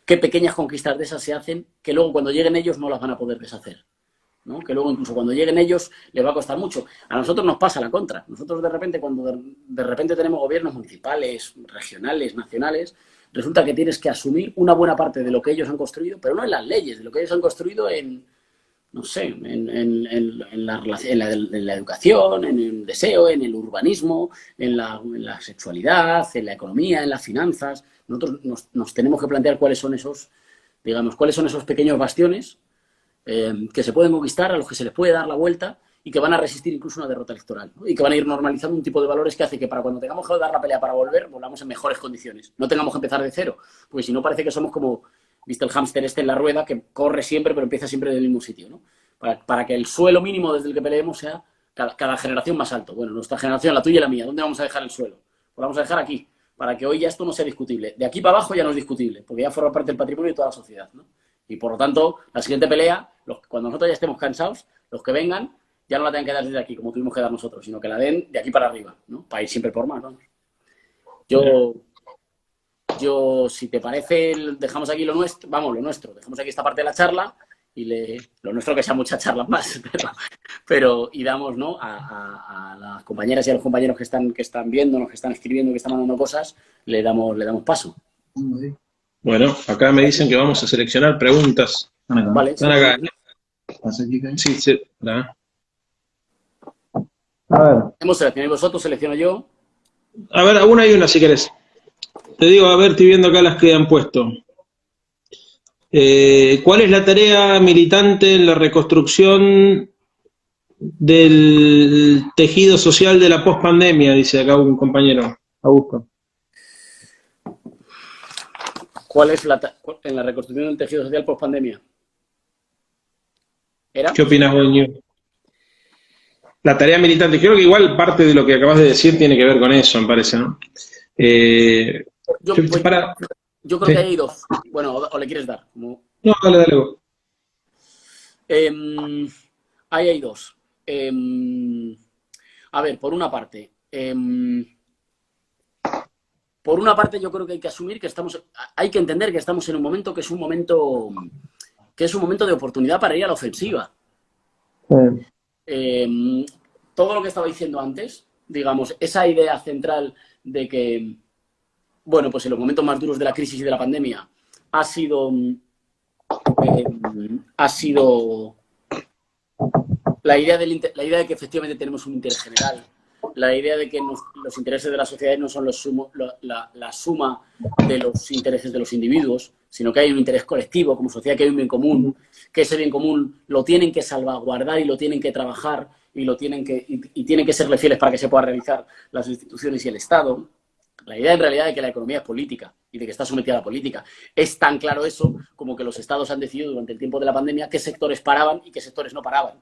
qué pequeñas conquistas de esas se hacen que luego cuando lleguen ellos no las van a poder deshacer, ¿no? Que luego incluso cuando lleguen ellos les va a costar mucho. A nosotros nos pasa la contra. Nosotros de repente, cuando de repente tenemos gobiernos municipales, regionales, nacionales, resulta que tienes que asumir una buena parte de lo que ellos han construido, pero no en las leyes, de lo que ellos han construido en la educación, en el deseo, en el urbanismo, en la sexualidad, en la economía, en las finanzas. Nosotros nos tenemos que plantear cuáles son esos pequeños bastiones que se pueden conquistar, a los que se les puede dar la vuelta y que van a resistir incluso una derrota electoral, ¿no? Y que van a ir normalizando un tipo de valores que hace que para cuando tengamos que dar la pelea para volver, volvamos en mejores condiciones. No tengamos que empezar de cero, porque si no parece que somos como, ¿viste el hámster este en la rueda que corre siempre pero empieza siempre del mismo sitio, ¿no? Para que el suelo mínimo desde el que peleemos sea cada generación más alto. Bueno, nuestra generación, la tuya y la mía, ¿dónde vamos a dejar el suelo? Pues lo vamos a dejar aquí, para que hoy ya esto no sea discutible. De aquí para abajo ya no es discutible, porque ya forma parte del patrimonio de toda la sociedad, ¿no? Y por lo tanto, la siguiente pelea, cuando nosotros ya estemos cansados, los que vengan, ya no la tengan que dar desde aquí, como tuvimos que dar nosotros, sino que la den de aquí para arriba, ¿no? Para ir siempre por más, vamos. Yo, si te parece, dejamos aquí lo nuestro, dejamos aquí esta parte de la charla y lo nuestro que sean muchas charlas más, pero y damos, ¿no?, a las compañeras y a los compañeros que están viéndonos, que están escribiendo, que están mandando cosas, le damos paso. Bueno, acá me dicen que vamos a seleccionar preguntas. Vale. Están acá. Sí. A ver. Hemos seleccionado vosotros, selecciono yo. A ver, una y una si querés. Te digo, a ver, estoy viendo acá las que han puesto. ¿Cuál es la tarea militante en la reconstrucción del tejido social de la pospandemia? Dice acá un compañero, Augusto. ¿Cuál es en la reconstrucción del tejido social post-pandemia? ¿Era? ¿Qué opinas vos, Ñu? La tarea militante, creo que igual parte de lo que acabas de decir tiene que ver con eso, me parece, ¿no? Yo creo Sí. que hay dos. Bueno, o le quieres dar. No, dale, dale vos. Ahí hay dos. A ver, por una parte, yo creo que hay que asumir que hay que entender que estamos en un momento que es un momento de oportunidad para ir a la ofensiva. Todo lo que estaba diciendo antes, digamos, esa idea central de que, bueno, pues en los momentos más duros de la crisis y de la pandemia ha sido la idea de que efectivamente tenemos un interés general, la idea de que los intereses de la sociedad no son la suma de los intereses de los individuos, sino que hay un interés colectivo, como sociedad, que hay un bien común, que ese bien común lo tienen que salvaguardar y lo tienen que trabajar y tienen que serle fieles para que se pueda realizar las instituciones y el Estado. La idea en realidad de que la economía es política y de que está sometida a la política. Es tan claro eso como que los estados han decidido durante el tiempo de la pandemia qué sectores paraban y qué sectores no paraban.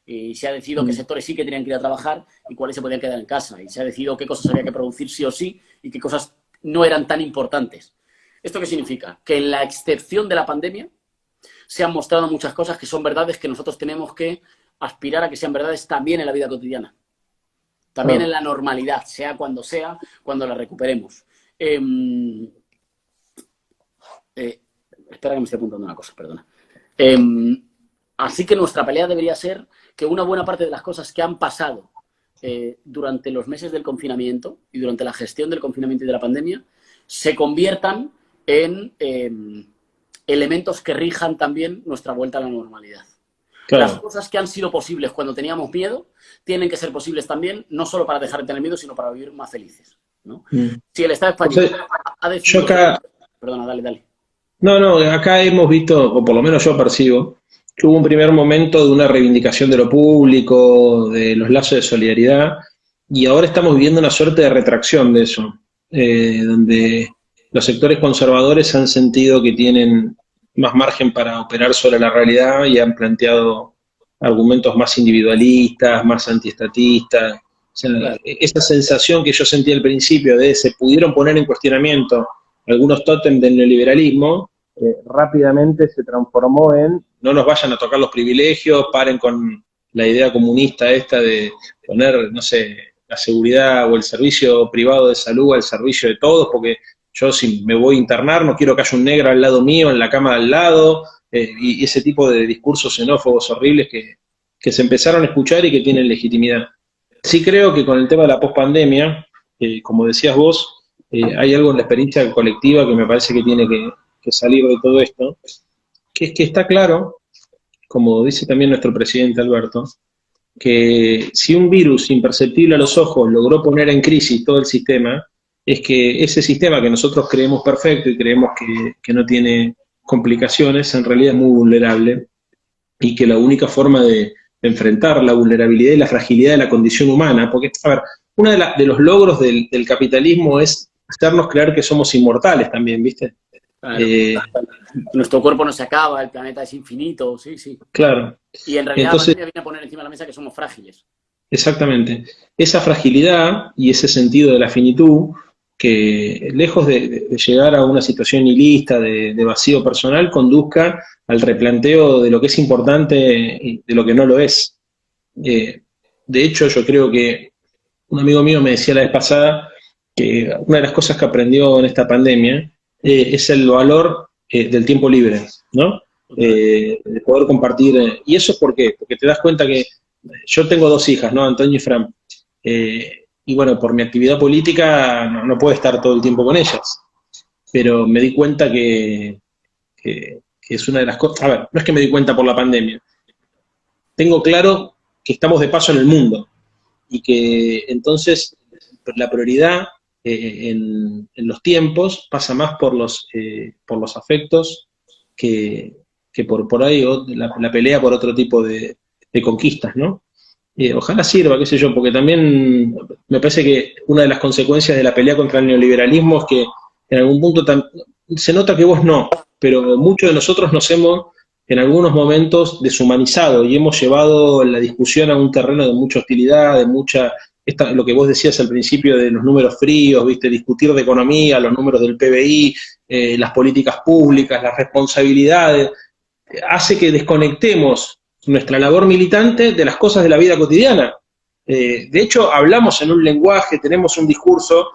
Y se ha decidido qué sectores sí que tenían que ir a trabajar y cuáles se podían quedar en casa. Y se ha decidido qué cosas había que producir sí o sí y qué cosas no eran tan importantes. ¿Esto qué significa? Que en la excepción de la pandemia se han mostrado muchas cosas que son verdades que nosotros tenemos que aspirar a que sean verdades también en la vida cotidiana. También en la normalidad, sea, cuando la recuperemos. Espera que me estoy apuntando una cosa, perdona. Así que nuestra pelea debería ser que una buena parte de las cosas que han pasado durante los meses del confinamiento y durante la gestión del confinamiento y de la pandemia se conviertan en elementos que rijan también nuestra vuelta a la normalidad. Claro. Las cosas que han sido posibles cuando teníamos miedo tienen que ser posibles también, no solo para dejar de tener miedo, sino para vivir más felices, ¿no? Si el Estado español ha decidido... Perdona, dale. No, acá hemos visto, o por lo menos yo percibo, que hubo un primer momento de una reivindicación de lo público, de los lazos de solidaridad, y ahora estamos viviendo una suerte de retracción de eso, donde los sectores conservadores han sentido que tienen más margen para operar sobre la realidad y han planteado argumentos más individualistas, más antiestatistas. O sea, claro, esa sensación que yo sentí al principio de se pudieron poner en cuestionamiento algunos tótems del neoliberalismo, rápidamente se transformó en no nos vayan a tocar los privilegios, paren con la idea comunista esta de poner, no sé, la seguridad o el servicio privado de salud al servicio de todos, porque yo si me voy a internar no quiero que haya un negro al lado mío, en la cama de al lado, y ese tipo de discursos xenófobos horribles que se empezaron a escuchar y que tienen legitimidad. Sí creo que con el tema de la pospandemia, como decías vos, hay algo en la experiencia colectiva que me parece que tiene que salir de todo esto, que es que está claro, como dice también nuestro presidente Alberto, que si un virus imperceptible a los ojos logró poner en crisis todo el sistema, es que ese sistema que nosotros creemos perfecto y creemos que no tiene complicaciones, en realidad es muy vulnerable y que la única forma de enfrentar la vulnerabilidad y la fragilidad de la condición humana, porque, a ver, uno de los logros del capitalismo es hacernos creer que somos inmortales también, ¿viste? Claro. Nuestro cuerpo no se acaba, el planeta es infinito, sí. Claro. Y en realidad entonces, la pandemia viene a poner encima de la mesa que somos frágiles. Exactamente. Esa fragilidad y ese sentido de la finitud, que lejos de llegar a una situación nihilista, de vacío personal, conduzca al replanteo de lo que es importante y de lo que no lo es. De hecho, yo creo que un amigo mío me decía la vez pasada que una de las cosas que aprendió en esta pandemia es el valor del tiempo libre, ¿no? De poder compartir. ¿Y eso por qué? Porque te das cuenta que yo tengo dos hijas, ¿no? Antonio y Fran. Y bueno, por mi actividad política no puedo estar todo el tiempo con ellas. Pero me di cuenta que es una de las cosas. A ver, no es que me di cuenta por la pandemia. Tengo claro que estamos de paso en el mundo y que entonces la prioridad en los tiempos pasa más por los afectos que por ahí la pelea por otro tipo de conquistas, ¿no? Ojalá sirva, qué sé yo, porque también me parece que una de las consecuencias de la pelea contra el neoliberalismo es que en algún punto se nota que vos no, pero muchos de nosotros nos hemos en algunos momentos deshumanizado y hemos llevado la discusión a un terreno de mucha hostilidad, de lo que vos decías al principio de los números fríos, ¿viste? Discutir de economía, los números del PBI, las políticas públicas, las responsabilidades, hace que desconectemos nuestra labor militante de las cosas de la vida cotidiana. De hecho, hablamos en un lenguaje, tenemos un discurso,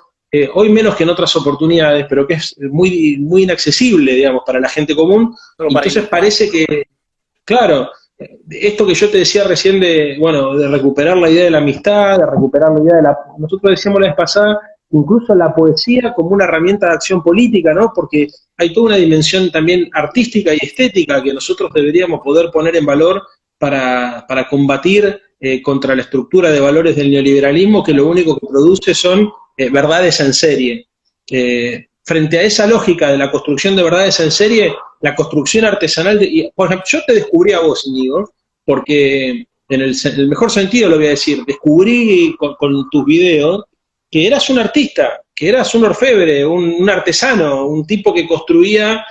hoy menos que en otras oportunidades, pero que es muy, muy inaccesible, digamos, para la gente común. Entonces parece que, claro, esto que yo te decía recién de recuperar la idea de la amistad, de recuperar la idea nosotros decíamos la vez pasada, incluso la poesía como una herramienta de acción política, ¿no? Porque hay toda una dimensión también artística y estética que nosotros deberíamos poder poner en valor para combatir contra la estructura de valores del neoliberalismo, que lo único que produce son verdades en serie. Frente a esa lógica de la construcción de verdades en serie, la construcción artesanal, por ejemplo, yo te descubrí a vos, Íñigo, porque en el mejor sentido lo voy a decir, descubrí con tus videos que eras un artista, que eras un orfebre, un artesano, un tipo que construía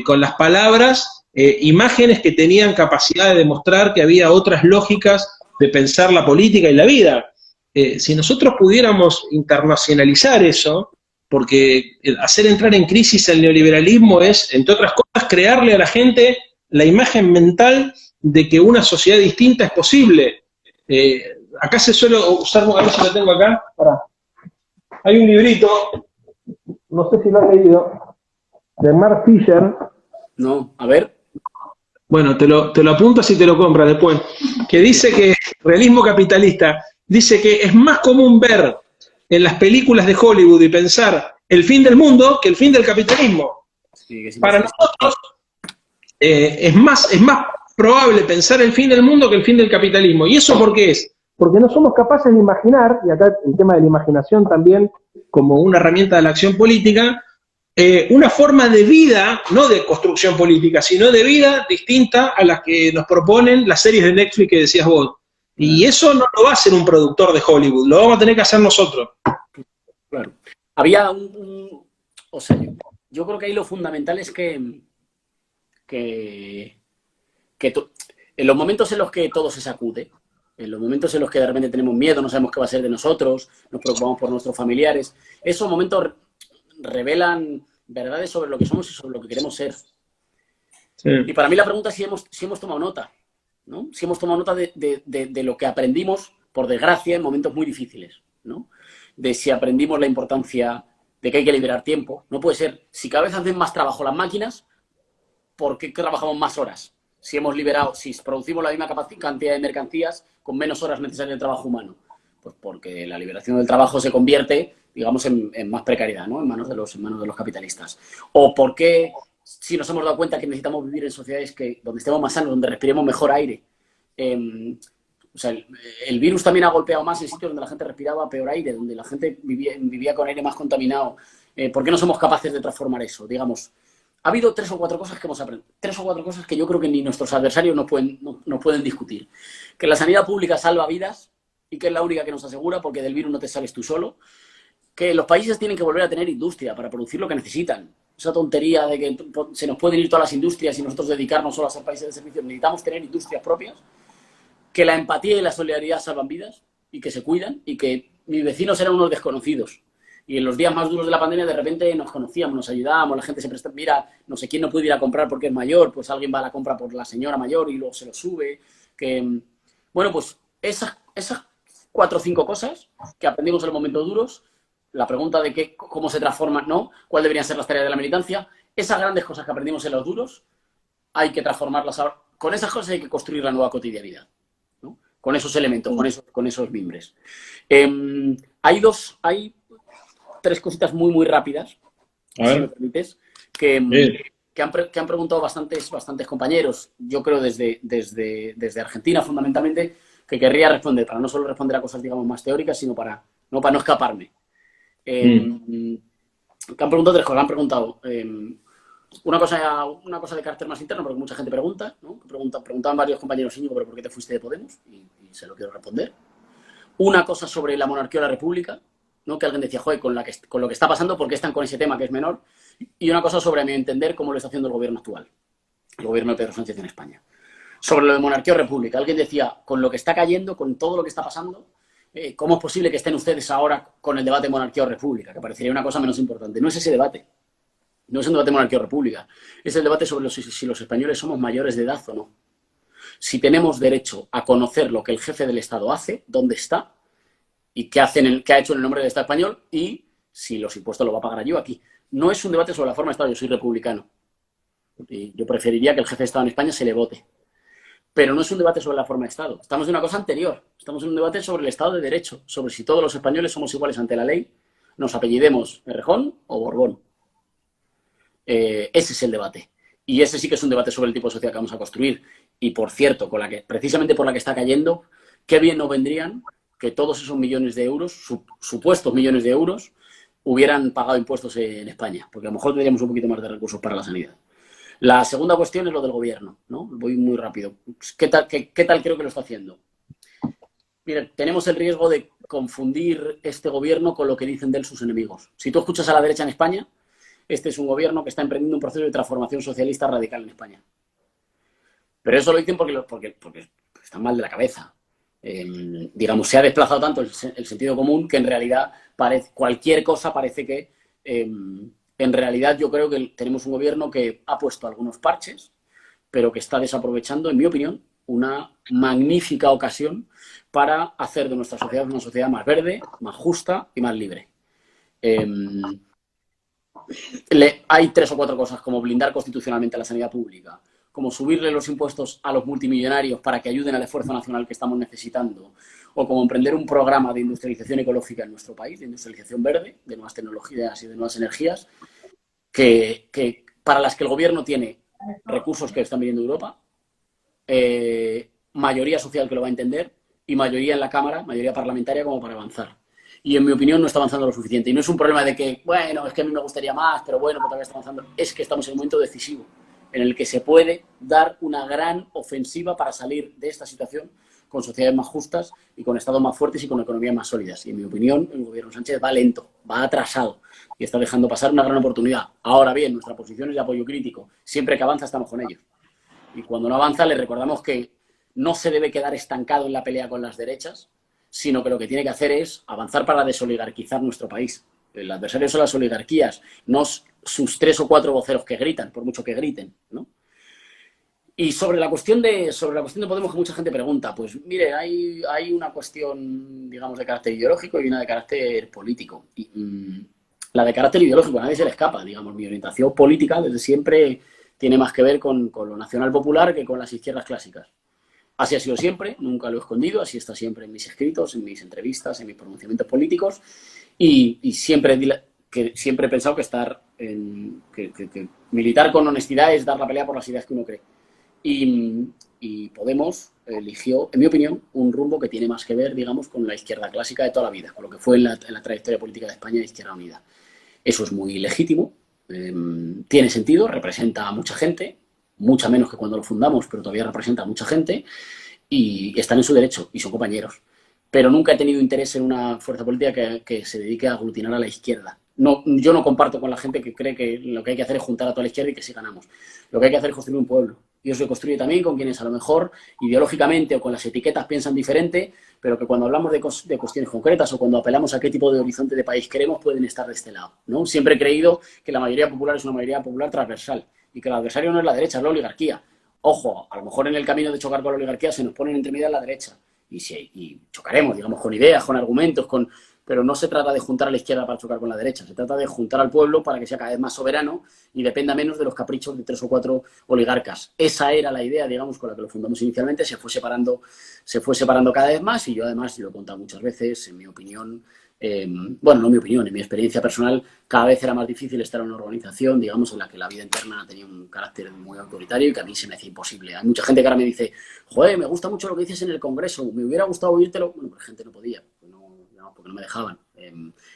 con las palabras imágenes que tenían capacidad de demostrar que había otras lógicas de pensar la política y la vida. Si nosotros pudiéramos internacionalizar eso, porque hacer entrar en crisis el neoliberalismo es, entre otras cosas, crearle a la gente la imagen mental de que una sociedad distinta es posible. Acá se suele usar, a ver si lo tengo acá, hay un librito, no sé si lo has leído, de Mark Fisher. No, a ver. Bueno, te lo apuntas y te lo compras después. Que dice que, realismo capitalista, dice que es más común ver en las películas de Hollywood y pensar el fin del mundo que el fin del capitalismo. Sí, para nosotros es más probable pensar el fin del mundo que el fin del capitalismo. ¿Y eso por qué es? Porque no somos capaces de imaginar, y acá el tema de la imaginación también como una herramienta de la acción política, una forma de vida, no de construcción política, sino de vida distinta a la que nos proponen las series de Netflix que decías vos. Y eso no lo va a hacer un productor de Hollywood, lo vamos a tener que hacer nosotros. Claro. Había o sea, yo creo que ahí lo fundamental es que en los momentos en los que todo se sacude, en los momentos en los que de repente tenemos miedo, no sabemos qué va a ser de nosotros, nos preocupamos por nuestros familiares, esos momentos revelan verdades sobre lo que somos y sobre lo que queremos ser. Sí. Y para mí la pregunta es si hemos tomado nota, ¿no? Si hemos tomado nota de lo que aprendimos, por desgracia, en momentos muy difíciles, ¿no? De si aprendimos la importancia de que hay que liberar tiempo. No puede ser, si cada vez hacen más trabajo las máquinas, ¿por qué trabajamos más horas? Si hemos liberado, si producimos la misma cantidad de mercancías con menos horas necesarias de trabajo humano. Pues porque la liberación del trabajo se convierte, digamos, en más precariedad, ¿no? En manos de los capitalistas. O porque si nos hemos dado cuenta que necesitamos vivir en sociedades donde estemos más sanos, donde respiremos mejor aire. O sea, el virus también ha golpeado más en sitios donde la gente respiraba peor aire, donde la gente vivía con aire más contaminado. ¿Por qué no somos capaces de transformar eso? Digamos, ha habido 3 o 4 cosas que hemos aprendido. 3 o 4 cosas que yo creo que ni nuestros adversarios nos pueden discutir. Que la sanidad pública salva vidas y que es la única que nos asegura, porque del virus no te sales tú solo. Que los países tienen que volver a tener industria para producir lo que necesitan. Esa tontería de que se nos pueden ir todas las industrias y nosotros dedicarnos solo a ser países de servicios. Necesitamos tener industrias propias. Que la empatía y la solidaridad salvan vidas y que se cuidan y que mis vecinos eran unos desconocidos. Y en los días más duros de la pandemia de repente nos conocíamos, nos ayudábamos, la gente se presta, mira, no sé quién no puede ir a comprar porque es mayor, pues alguien va a la compra por la señora mayor y luego se lo sube. Bueno, pues esas 4 o 5 cosas que aprendimos en los momentos duros, la pregunta de cómo se transforman, ¿no? ¿Cuál deberían ser las tareas de la militancia? Esas grandes cosas que aprendimos en los duros, hay que transformarlas ahora. Con esas cosas hay que construir la nueva cotidianidad, ¿no? Con esos elementos, con esos mimbres. Hay 3 cositas muy, muy rápidas, si me permites, que han preguntado bastantes compañeros, yo creo desde Argentina fundamentalmente, que querría responder, para no solo responder a cosas, digamos, más teóricas, sino para no escaparme. Que han preguntado 3 cosas. Han preguntado Una cosa de carácter más interno, porque mucha gente pregunta, ¿no? Preguntaban varios compañeros Íñigo, pero ¿por qué te fuiste de Podemos? Y se lo quiero responder. Una cosa sobre la monarquía o la república, ¿no? Que alguien decía, joder, con lo que está pasando, ¿por qué están con ese tema que es menor? Y una cosa sobre, a mi entender, cómo lo está haciendo el gobierno actual, el gobierno de Pedro Sánchez en España. Sobre lo de monarquía o república, alguien decía, con lo que está cayendo, con todo lo que está pasando, ¿cómo es posible que estén ustedes ahora con el debate monarquía o república? Que parecería una cosa menos importante. No es ese debate. No es un debate monarquía o república. Es el debate sobre si los españoles somos mayores de edad o no. Si tenemos derecho a conocer lo que el jefe del Estado hace, dónde está y qué ha hecho en el nombre del Estado español y si los impuestos los va a pagar yo aquí. No es un debate sobre la forma de Estado. Yo soy republicano. Y yo preferiría que el jefe de Estado en España se le vote. Pero no es un debate sobre la forma de Estado. Estamos en una cosa anterior. Estamos en un debate sobre el Estado de Derecho, sobre si todos los españoles somos iguales ante la ley, nos apellidemos Errejón o Borbón. Ese es el debate. Y ese sí que es un debate sobre el tipo de sociedad que vamos a construir. Y, por cierto, precisamente por la que está cayendo, qué bien nos vendrían que todos esos millones de euros, supuestos millones de euros, hubieran pagado impuestos en España. Porque a lo mejor tendríamos un poquito más de recursos para la sanidad. La segunda cuestión es lo del gobierno, ¿no? Voy muy rápido. ¿Qué tal creo que lo está haciendo? Mire, tenemos el riesgo de confundir este gobierno con lo que dicen de él sus enemigos. Si tú escuchas a la derecha en España, este es un gobierno que está emprendiendo un proceso de transformación socialista radical en España. Pero eso lo dicen porque están mal de la cabeza. Digamos, se ha desplazado tanto el sentido común que en realidad cualquier cosa parece que... en realidad yo creo que tenemos un gobierno que ha puesto algunos parches, pero que está desaprovechando, en mi opinión, una magnífica ocasión para hacer de nuestra sociedad una sociedad más verde, más justa y más libre. Hay 3 o 4 cosas, como blindar constitucionalmente la sanidad pública, como subirle los impuestos a los multimillonarios para que ayuden al esfuerzo nacional que estamos necesitando, o como emprender un programa de industrialización ecológica en nuestro país, de industrialización verde, de nuevas tecnologías y de nuevas energías, para las que el gobierno tiene recursos que están viniendo de Europa, mayoría social que lo va a entender y mayoría en la Cámara, mayoría parlamentaria como para avanzar. Y en mi opinión no está avanzando lo suficiente. Y no es un problema de que, bueno, es que a mí me gustaría más, pero bueno, todavía está avanzando. Es que estamos en un momento decisivo en el que se puede dar una gran ofensiva para salir de esta situación con sociedades más justas y con estados más fuertes y con economías más sólidas. Y en mi opinión, el gobierno Sánchez va lento, va atrasado y está dejando pasar una gran oportunidad. Ahora bien, nuestra posición es de apoyo crítico. Siempre que avanza estamos con ellos. Y cuando no avanza, le recordamos que no se debe quedar estancado en la pelea con las derechas, sino que lo que tiene que hacer es avanzar para desoligarquizar nuestro país. El adversario son las oligarquías, no sus 3 o 4 voceros que gritan, por mucho que griten, ¿no? Y sobre la cuestión de Podemos, que mucha gente pregunta, pues mire, hay una cuestión, digamos, de carácter ideológico y una de carácter político. Y, la de carácter ideológico a nadie se le escapa, digamos, mi orientación política desde siempre tiene más que ver con lo nacional popular que con las izquierdas clásicas. Así ha sido siempre, nunca lo he escondido, así está siempre en mis escritos, en mis entrevistas, en mis pronunciamientos políticos y siempre he pensado que militar con honestidad es dar la pelea por las ideas que uno cree. Y Podemos eligió, en mi opinión, un rumbo que tiene más que ver, digamos, con la izquierda clásica de toda la vida, con lo que fue en la trayectoria política de España de Izquierda Unida. Eso es muy legítimo, tiene sentido, representa a mucha gente, mucha menos que cuando lo fundamos, pero todavía representa a mucha gente y están en su derecho y son compañeros. Pero nunca he tenido interés en una fuerza política que se dedique a aglutinar a la izquierda. No, yo no comparto con la gente que cree que lo que hay que hacer es juntar a toda la izquierda y que sí ganamos. Lo que hay que hacer es construir un pueblo. Y eso se construye también con quienes a lo mejor ideológicamente o con las etiquetas piensan diferente, pero que cuando hablamos de cuestiones concretas o cuando apelamos a qué tipo de horizonte de país queremos, pueden estar de este lado, ¿no? Siempre he creído que la mayoría popular es una mayoría popular transversal y que el adversario no es la derecha, es la oligarquía. Ojo, a lo mejor en el camino de chocar con la oligarquía se nos ponen entre medias la derecha y chocaremos, digamos, con ideas, con argumentos, pero no se trata de juntar a la izquierda para chocar con la derecha, se trata de juntar al pueblo para que sea cada vez más soberano y dependa menos de los caprichos de 3 o 4 oligarcas. Esa era la idea, digamos, con la que lo fundamos inicialmente, se fue separando cada vez más y yo además, y lo he contado muchas veces, en mi opinión, bueno, no mi opinión, en mi experiencia personal, cada vez era más difícil estar en una organización, digamos, en la que la vida interna tenía un carácter muy autoritario y que a mí se me hacía imposible. Hay mucha gente que ahora me dice, joder, me gusta mucho lo que dices en el Congreso, me hubiera gustado oírtelo. Bueno, pues la gente no podía, porque no me dejaban.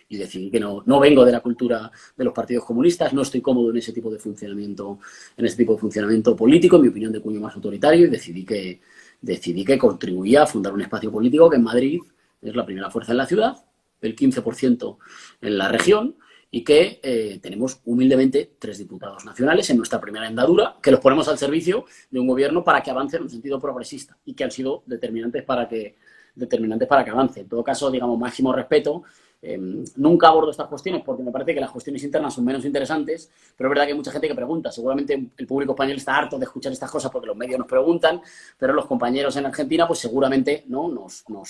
y decidí que no vengo de la cultura de los partidos comunistas, no estoy cómodo en ese tipo de funcionamiento, político, en mi opinión de cuño más autoritario, y decidí que contribuía a fundar un espacio político que en Madrid es la primera fuerza en la ciudad, el 15% en la región, y que tenemos humildemente 3 diputados nacionales en nuestra primera andadura, que los ponemos al servicio de un gobierno para que avance en un sentido progresista y que han sido determinantes para que avance. En todo caso, digamos, máximo respeto. Nunca abordo estas cuestiones porque me parece que las cuestiones internas son menos interesantes, pero es verdad que hay mucha gente que pregunta. Seguramente el público español está harto de escuchar estas cosas porque los medios nos preguntan, pero los compañeros en Argentina pues seguramente no o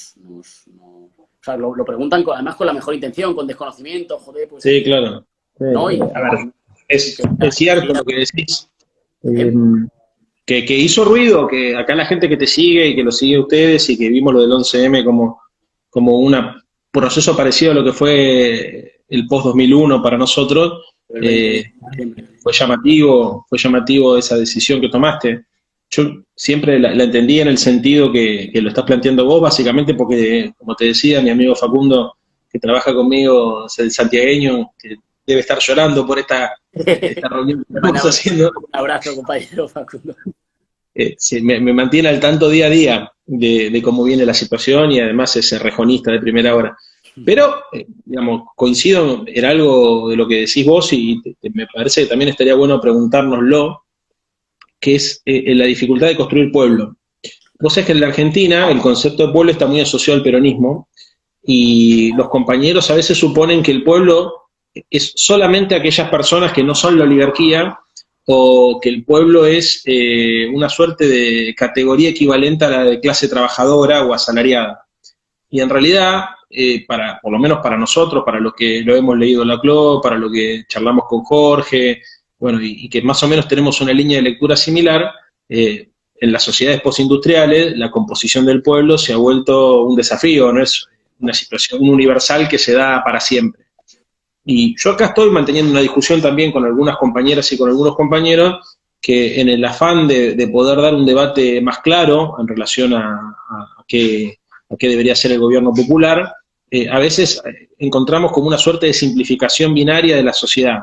sea, lo preguntan además con la mejor intención, con desconocimiento, joder, pues... Sí, claro. ¿no? Y, a ver, es cierto lo que decís. Que hizo ruido, que acá la gente que te sigue y que lo sigue a ustedes y que vimos lo del 11M como un proceso parecido a lo que fue el post-2001 para nosotros, fue llamativo esa decisión que tomaste. Yo siempre la entendí en el sentido que lo estás planteando vos, básicamente porque, como te decía, mi amigo Facundo, que trabaja conmigo, es el santiagueño, que debe estar llorando por esta reunión que estamos haciendo. Un abrazo, compañero Facundo. Sí, me mantiene al tanto día a día de cómo viene la situación y además es rejonista de primera hora. Pero, digamos, coincido en algo de lo que decís vos y me parece que también estaría bueno preguntárnoslo, que es la dificultad de construir pueblo. Vos sabés que en la Argentina el concepto de pueblo está muy asociado al peronismo y los compañeros a veces suponen que el pueblo es solamente aquellas personas que no son la oligarquía o que el pueblo es una suerte de categoría equivalente a la de clase trabajadora o asalariada. Y en realidad, por lo menos para nosotros, para los que lo hemos leído en la CLO, para lo que charlamos con Jorge, bueno, y que más o menos tenemos una línea de lectura similar, en las sociedades postindustriales la composición del pueblo se ha vuelto un desafío, no es una situación universal que se da para siempre. Y yo acá estoy manteniendo una discusión también con algunas compañeras y con algunos compañeros que en el afán de poder dar un debate más claro en relación a qué debería ser el gobierno popular, a veces encontramos como una suerte de simplificación binaria de la sociedad,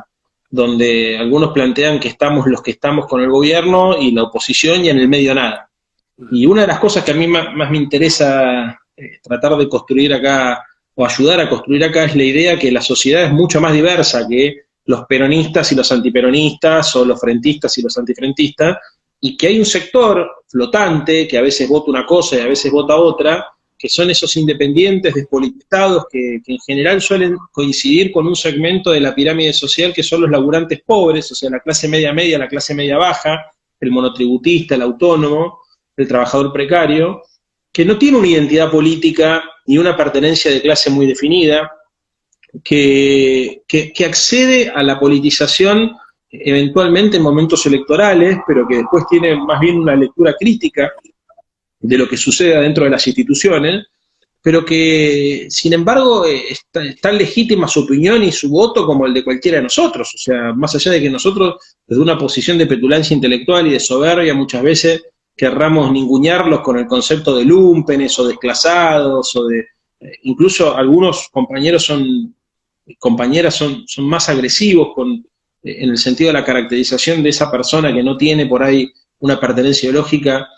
donde algunos plantean que estamos los que estamos con el gobierno y la oposición y en el medio nada. Y una de las cosas que a mí más me interesa tratar de construir acá o ayudar a construir acá es la idea que la sociedad es mucho más diversa que los peronistas y los antiperonistas o los frentistas y los antifrentistas, y que hay un sector flotante que a veces vota una cosa y a veces vota otra, que son esos independientes despolitizados que en general suelen coincidir con un segmento de la pirámide social que son los laburantes pobres, o sea, la clase media, la clase media baja, el monotributista, el autónomo, el trabajador precario, que no tiene una identidad política ni una pertenencia de clase muy definida, que accede a la politización eventualmente en momentos electorales, pero que después tiene más bien una lectura crítica de lo que sucede dentro de las instituciones, pero que, sin embargo, es tan legítima su opinión y su voto como el de cualquiera de nosotros. O sea, más allá de que nosotros, desde una posición de petulancia intelectual y de soberbia, muchas veces querramos ningunearlos con el concepto de lúmpenes o desclasados, o de incluso algunos compañeros compañeras son más agresivos en el sentido de la caracterización de esa persona que no tiene por ahí una pertenencia ideológica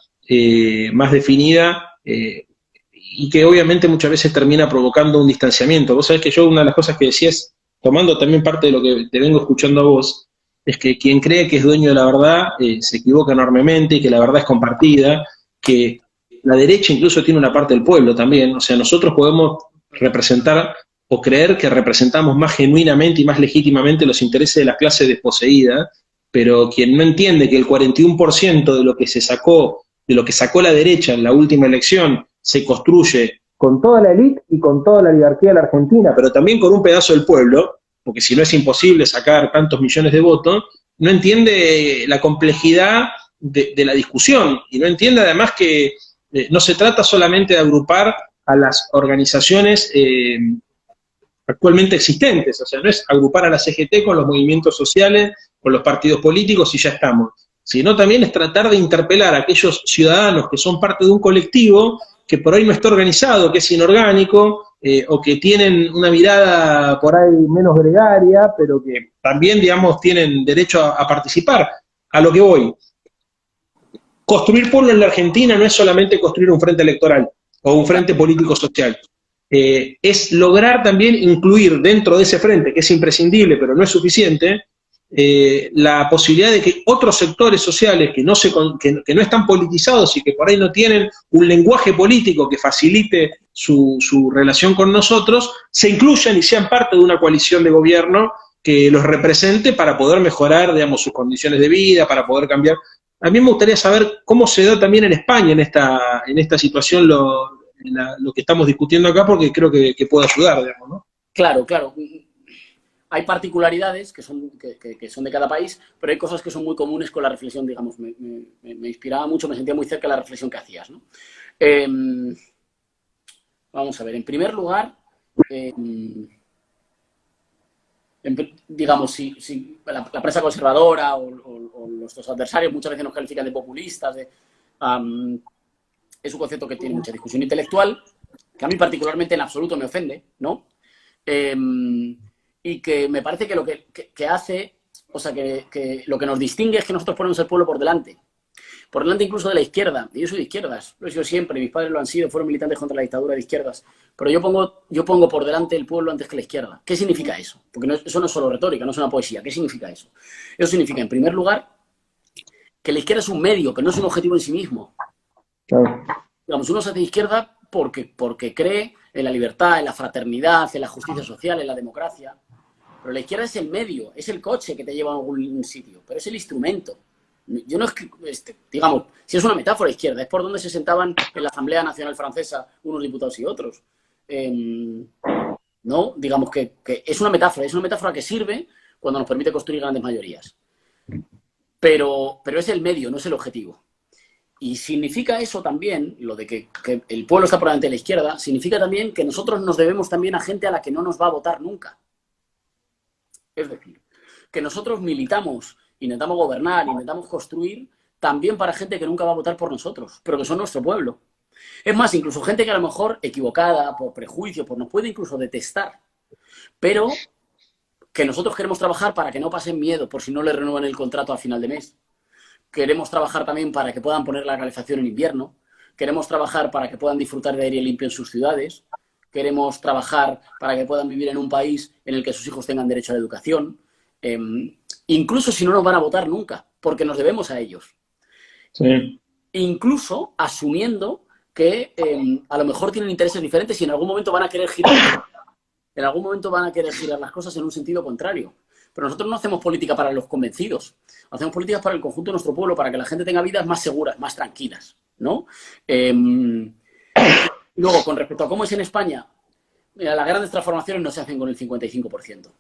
más definida, y que obviamente muchas veces termina provocando un distanciamiento. Vos sabés que yo una de las cosas que decías, tomando también parte de lo que te vengo escuchando a vos, es que quien cree que es dueño de la verdad se equivoca enormemente y que la verdad es compartida, que la derecha incluso tiene una parte del pueblo también. O sea, nosotros podemos representar o creer que representamos más genuinamente y más legítimamente los intereses de la clase desposeída, pero quien no entiende que el 41% de lo que sacó la derecha en la última elección se construye con toda la élite y con toda la oligarquía de la Argentina, pero también con un pedazo del pueblo, porque si no es imposible sacar tantos millones de votos, no entiende la complejidad de la discusión, y no entiende además que no se trata solamente de agrupar a las organizaciones actualmente existentes, o sea, no es agrupar a la CGT con los movimientos sociales, con los partidos políticos y ya estamos, sino también es tratar de interpelar a aquellos ciudadanos que son parte de un colectivo que por ahí no está organizado, que es inorgánico, o que tienen una mirada por ahí menos gregaria, pero que también, digamos, tienen derecho a participar. A lo que voy, construir pueblo en la Argentina no es solamente construir un frente electoral o un frente político-social. Es lograr también incluir dentro de ese frente, que es imprescindible, pero no es suficiente, la posibilidad de que otros sectores sociales que no están politizados y que por ahí no tienen un lenguaje político que facilite su relación con nosotros, se incluyan y sean parte de una coalición de gobierno que los represente para poder mejorar, digamos, sus condiciones de vida, para poder cambiar. A mí me gustaría saber cómo se da también en España en esta situación lo que estamos discutiendo acá, porque creo que puede ayudar, digamos, ¿no? Claro, claro. Hay particularidades que son de cada país, pero hay cosas que son muy comunes con la reflexión, digamos, me inspiraba mucho, me sentía muy cerca de la reflexión que hacías, ¿no? Vamos a ver, en primer lugar, digamos, si la prensa conservadora o nuestros adversarios muchas veces nos califican de populistas, es un concepto que tiene mucha discusión intelectual, que a mí particularmente en absoluto me ofende, ¿no? Y que me parece que lo que hace, o sea, que lo que nos distingue es que nosotros ponemos el pueblo por delante incluso de la izquierda. Y yo soy de izquierdas, lo he sido siempre, mis padres lo han sido, fueron militantes contra la dictadura de izquierdas, pero yo pongo por delante el pueblo antes que la izquierda. ¿Qué significa eso? Porque eso no es solo retórica, no es una poesía. ¿Qué significa eso? Eso significa, en primer lugar, que la izquierda es un medio, que no es un objetivo en sí mismo. Claro. Digamos, uno se hace de izquierda porque cree en la libertad, en la fraternidad, en la justicia social, en la democracia. Pero la izquierda es el medio, es el coche que te lleva a algún sitio, pero es el instrumento. Yo no digamos, si es una metáfora izquierda, es por donde se sentaban en la Asamblea Nacional Francesa unos diputados y otros. No, digamos que es una metáfora que sirve cuando nos permite construir grandes mayorías. Pero es el medio, no es el objetivo. Y significa eso también, lo de que el pueblo está por delante de la izquierda, significa también que nosotros nos debemos también a gente a la que no nos va a votar nunca. Es decir, que nosotros militamos, intentamos gobernar, intentamos construir también para gente que nunca va a votar por nosotros, pero que son nuestro pueblo. Es más, incluso gente que a lo mejor equivocada, por prejuicios, nos puede incluso detestar, pero que nosotros queremos trabajar para que no pasen miedo por si no le renuevan el contrato a final de mes. Queremos trabajar también para que puedan poner la calefacción en invierno. Queremos trabajar para que puedan disfrutar de aire limpio en sus ciudades. Queremos trabajar para que puedan vivir en un país en el que sus hijos tengan derecho a la educación. Incluso si no nos van a votar nunca, porque nos debemos a ellos. Sí. Incluso asumiendo que a lo mejor tienen intereses diferentes y en algún momento van a querer girar. En algún momento van a querer girar las cosas en un sentido contrario. Pero nosotros no hacemos política para los convencidos. Hacemos políticas para el conjunto de nuestro pueblo, para que la gente tenga vidas más seguras, más tranquilas, ¿no? Luego, con respecto a cómo es en España, mira, las grandes transformaciones no se hacen con el 55%.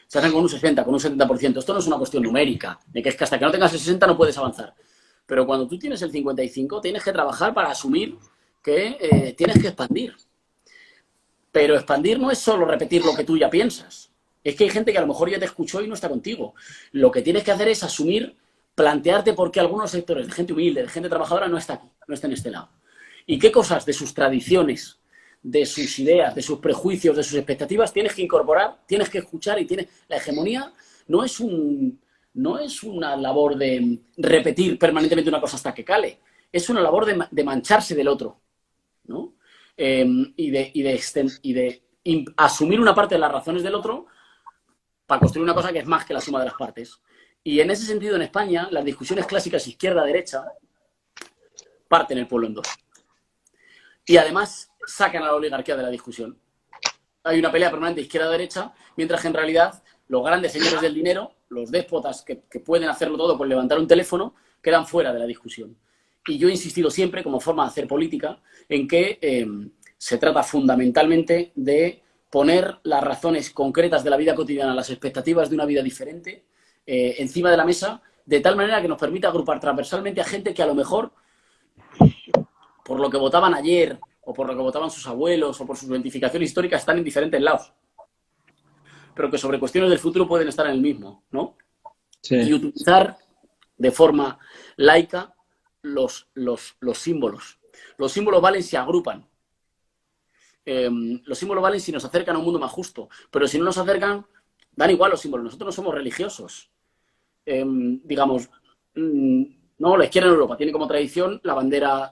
Se hacen con un 60%, con un 70%. Esto no es una cuestión numérica, de que es que hasta que no tengas el 60 no puedes avanzar. Pero cuando tú tienes el 55, tienes que trabajar para asumir que tienes que expandir. Pero expandir no es solo repetir lo que tú ya piensas. Es que hay gente que a lo mejor ya te escuchó y no está contigo. Lo que tienes que hacer es asumir, plantearte por qué algunos sectores de gente humilde, de gente trabajadora, no está aquí, no está en este lado. Y qué cosas de sus tradiciones, de sus ideas, de sus prejuicios, de sus expectativas tienes que incorporar, tienes que escuchar y la hegemonía no es una labor de repetir permanentemente una cosa hasta que cale. Es una labor de mancharse del otro, ¿no? Y de asumir una parte de las razones del otro para construir una cosa que es más que la suma de las partes. Y en ese sentido, en España, las discusiones clásicas izquierda-derecha parten el pueblo en dos. Y además sacan a la oligarquía de la discusión. Hay una pelea permanente izquierda-derecha, mientras que en realidad los grandes señores del dinero, los déspotas que pueden hacerlo todo por levantar un teléfono, quedan fuera de la discusión. Y yo he insistido siempre, como forma de hacer política, en que se trata fundamentalmente de poner las razones concretas de la vida cotidiana, las expectativas de una vida diferente, encima de la mesa, de tal manera que nos permita agrupar transversalmente a gente que a lo mejor, por lo que votaban ayer, o por lo que votaban sus abuelos, o por su identificación histórica, están en diferentes lados. Pero que sobre cuestiones del futuro pueden estar en el mismo, ¿no? Sí. Y utilizar de forma laica los símbolos. Los símbolos valen si agrupan. Los símbolos valen si nos acercan a un mundo más justo, pero si no nos acercan, dan igual los símbolos. Nosotros no somos religiosos. Digamos, no, la izquierda en Europa tiene como tradición la bandera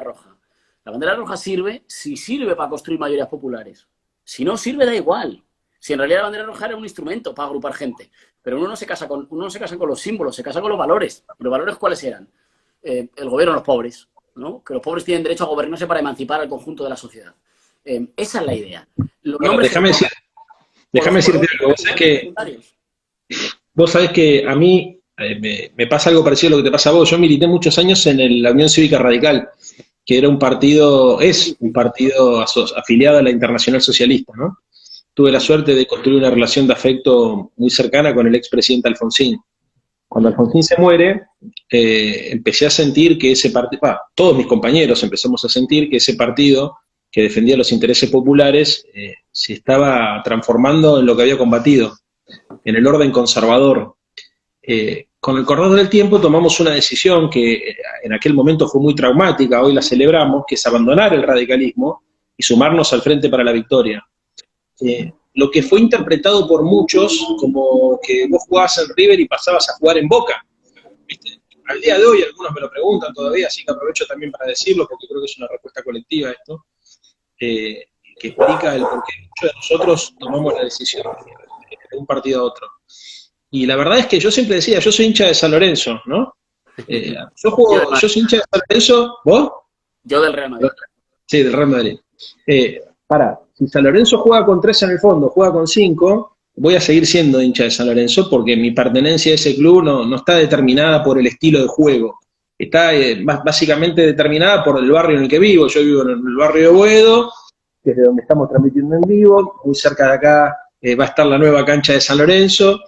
roja. La bandera roja sirve si sirve para construir mayorías populares. Si no sirve, da igual. Si en realidad la bandera roja era un instrumento para agrupar gente. Pero uno no se casa con los símbolos, se casa con los valores. ¿Los valores cuáles eran? El gobierno de los pobres, ¿no? Que los pobres tienen derecho a gobernarse para emancipar al conjunto de la sociedad. Esa es la idea. Bueno, déjame decirte algo. Vos sabés que a mí me pasa algo parecido a lo que te pasa a vos. Yo milité muchos años en la Unión Cívica Radical, que era es un partido afiliado a la Internacional Socialista, ¿no? Tuve la suerte de construir una relación de afecto muy cercana con el expresidente Alfonsín. Cuando Alfonsín se muere, empecé a sentir que ese partido, todos mis compañeros empezamos a sentir que ese partido que defendía los intereses populares se estaba transformando en lo que había combatido, en el orden conservador. Con el correr del tiempo tomamos una decisión que en aquel momento fue muy traumática, hoy la celebramos, que es abandonar el radicalismo y sumarnos al Frente para la Victoria. Lo que fue interpretado por muchos como que vos jugabas en River y pasabas a jugar en Boca. ¿Viste? Al día de hoy algunos me lo preguntan todavía, así que aprovecho también para decirlo, porque creo que es una respuesta colectiva esto, que explica el por qué muchos de nosotros tomamos la decisión de un partido a otro. Y la verdad es que yo siempre decía, yo soy hincha de San Lorenzo, ¿no? Yo soy hincha de San Lorenzo, ¿vos? Yo del Real Madrid. Sí, del Real Madrid. Si San Lorenzo juega con 3 en el fondo, juega con 5, voy a seguir siendo hincha de San Lorenzo porque mi pertenencia a ese club no está determinada por el estilo de juego. Está básicamente determinada por el barrio en el que vivo. Yo vivo en el barrio de Boedo, desde donde estamos transmitiendo en vivo. Muy cerca de acá va a estar la nueva cancha de San Lorenzo,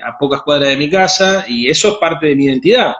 a pocas cuadras de mi casa, y eso es parte de mi identidad.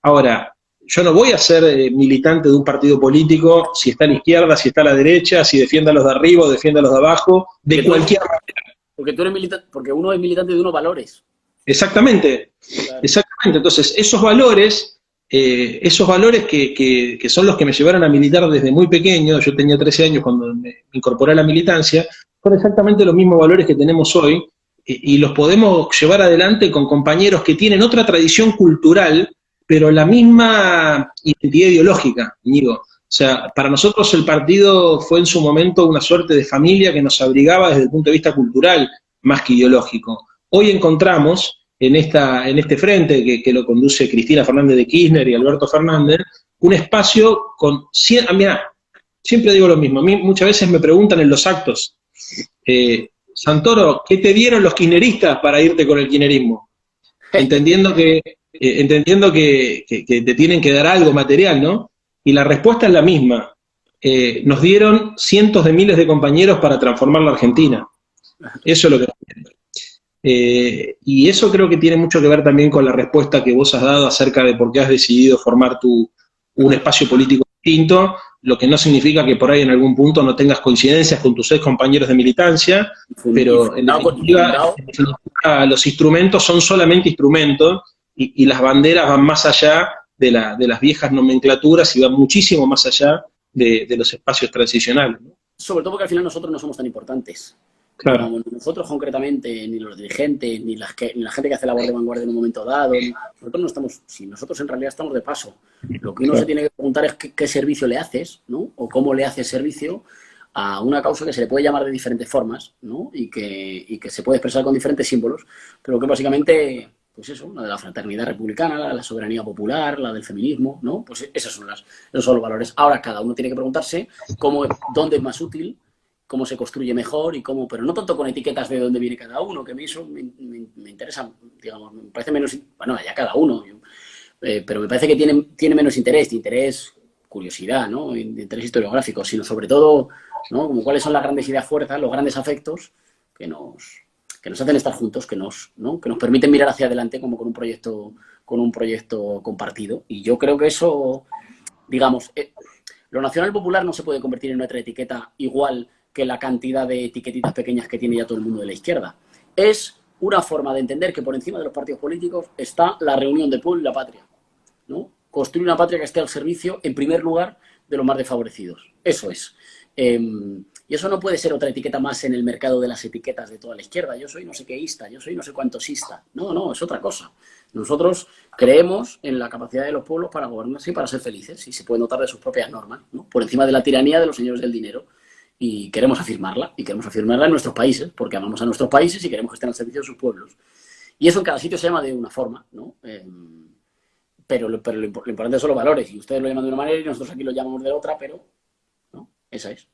Ahora, yo no voy a ser militante de un partido político si está a la izquierda, si está a la derecha, si defiende a los de arriba o defiende a los de abajo, de cualquier manera. Porque uno es militante de unos valores. Exactamente, claro. Exactamente. Entonces, esos valores que son los que me llevaron a militar desde muy pequeño, yo tenía 13 años cuando me incorporé a la militancia, son exactamente los mismos valores que tenemos hoy, y los podemos llevar adelante con compañeros que tienen otra tradición cultural, pero la misma identidad ideológica, Íñigo. O sea, para nosotros el partido fue en su momento una suerte de familia que nos abrigaba desde el punto de vista cultural, más que ideológico. Hoy encontramos en este frente que lo conduce Cristina Fernández de Kirchner y Alberto Fernández, un espacio con... Mirá, siempre digo lo mismo, a mí muchas veces me preguntan en los actos, Santoro, ¿qué te dieron los kirchneristas para irte con el kirchnerismo? Entendiendo que te tienen que dar algo material, ¿no? Y la respuesta es la misma. Nos dieron cientos de miles de compañeros para transformar la Argentina. Eso es lo que... y eso creo que tiene mucho que ver también con la respuesta que vos has dado acerca de por qué has decidido formar un espacio político distinto, lo que no significa que por ahí en algún punto no tengas coincidencias con tus ex compañeros de militancia, pero en definitiva, los instrumentos son solamente instrumentos, y las banderas van más allá de las viejas nomenclaturas y van muchísimo más allá de los espacios transicionales, ¿no? Sobre todo porque al final nosotros no somos tan importantes. Claro. Como nosotros concretamente, ni los dirigentes, ni la gente que hace labor de vanguardia en un momento dado, nosotros no estamos, si nosotros en realidad estamos de paso. Lo que uno se tiene que preguntar es qué servicio le haces, ¿no? O cómo le haces servicio a una causa que se le puede llamar de diferentes formas, ¿no? Y que se puede expresar con diferentes símbolos, pero que básicamente, pues eso, la de la fraternidad republicana, la de la soberanía popular, la del feminismo, ¿no? Pues esos son los valores. Ahora cada uno tiene que preguntarse dónde es más útil, cómo se construye mejor y cómo, pero no tanto con etiquetas de dónde viene cada uno, que a mí eso me interesa, digamos, me parece menos, bueno, ya cada uno, pero me parece que tiene menos interés, curiosidad, ¿no? Interés historiográfico, sino sobre todo, ¿no? Como cuáles son las grandes ideas fuerzas, los grandes afectos que nos hacen estar juntos, que nos permiten mirar hacia adelante como con un proyecto compartido. Y yo creo que eso, digamos, lo nacional popular no se puede convertir en otra etiqueta igual que la cantidad de etiquetitas pequeñas que tiene ya todo el mundo de la izquierda. Es una forma de entender que por encima de los partidos políticos está la reunión del pueblo y la patria, ¿no? Construir una patria que esté al servicio, en primer lugar, de los más desfavorecidos. Eso es. Y eso no puede ser otra etiqueta más en el mercado de las etiquetas de toda la izquierda. Yo soy no sé quéista, yo soy no sé cuántosista. No, no, es otra cosa. Nosotros creemos en la capacidad de los pueblos para gobernarse y para ser felices, y se puede notar de sus propias normas, ¿no? Por encima de la tiranía de los señores del dinero. Y queremos afirmarla en nuestros países, porque amamos a nuestros países y queremos que estén al servicio de sus pueblos. Y eso en cada sitio se llama de una forma, ¿no? Pero lo importante son los valores, y ustedes lo llaman de una manera y nosotros aquí lo llamamos de otra, pero ¿no? Esa es.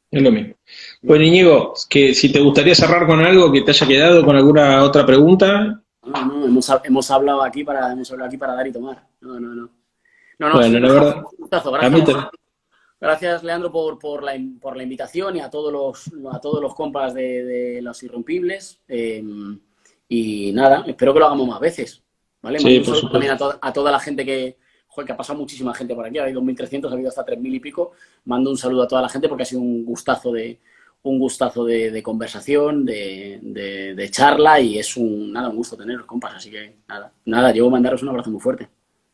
Es lo mismo. Bueno, Íñigo, que si te gustaría cerrar con algo que te haya quedado, con alguna otra pregunta. No, hemos hablado aquí para dar y tomar. No, ha sido Bueno, un la verdad, gustazo, un gustazo. a mí Gracias, Leandro, por la invitación, y a todos los compas de Los Irrompibles. Y nada, espero que lo hagamos más veces. ¿Vale? sí, Mando un por saludo también supuesto. a toda la gente que ha pasado muchísima gente por aquí. Ha habido 1.300, ha habido hasta 3.000 y pico. Mando un saludo a toda la gente porque ha sido un gustazo de conversación, de charla, y es un gusto teneros, compas. Así que nada, yo mandaros un abrazo muy fuerte.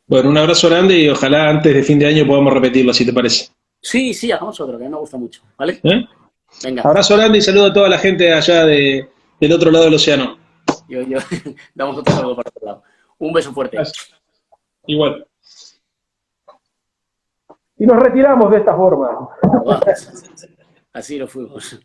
Bueno, un abrazo grande y ojalá antes de fin de año podamos repetirlo, si te parece. Sí, hagamos otro, que a mí me gusta mucho. ¿Vale? ¿Eh? Venga. Abrazo grande y saludo a toda la gente allá del otro lado del océano. Yo damos otro saludo para otro lado. Un beso fuerte. Gracias. Igual. Y nos retiramos de esta forma. Así lo fuimos.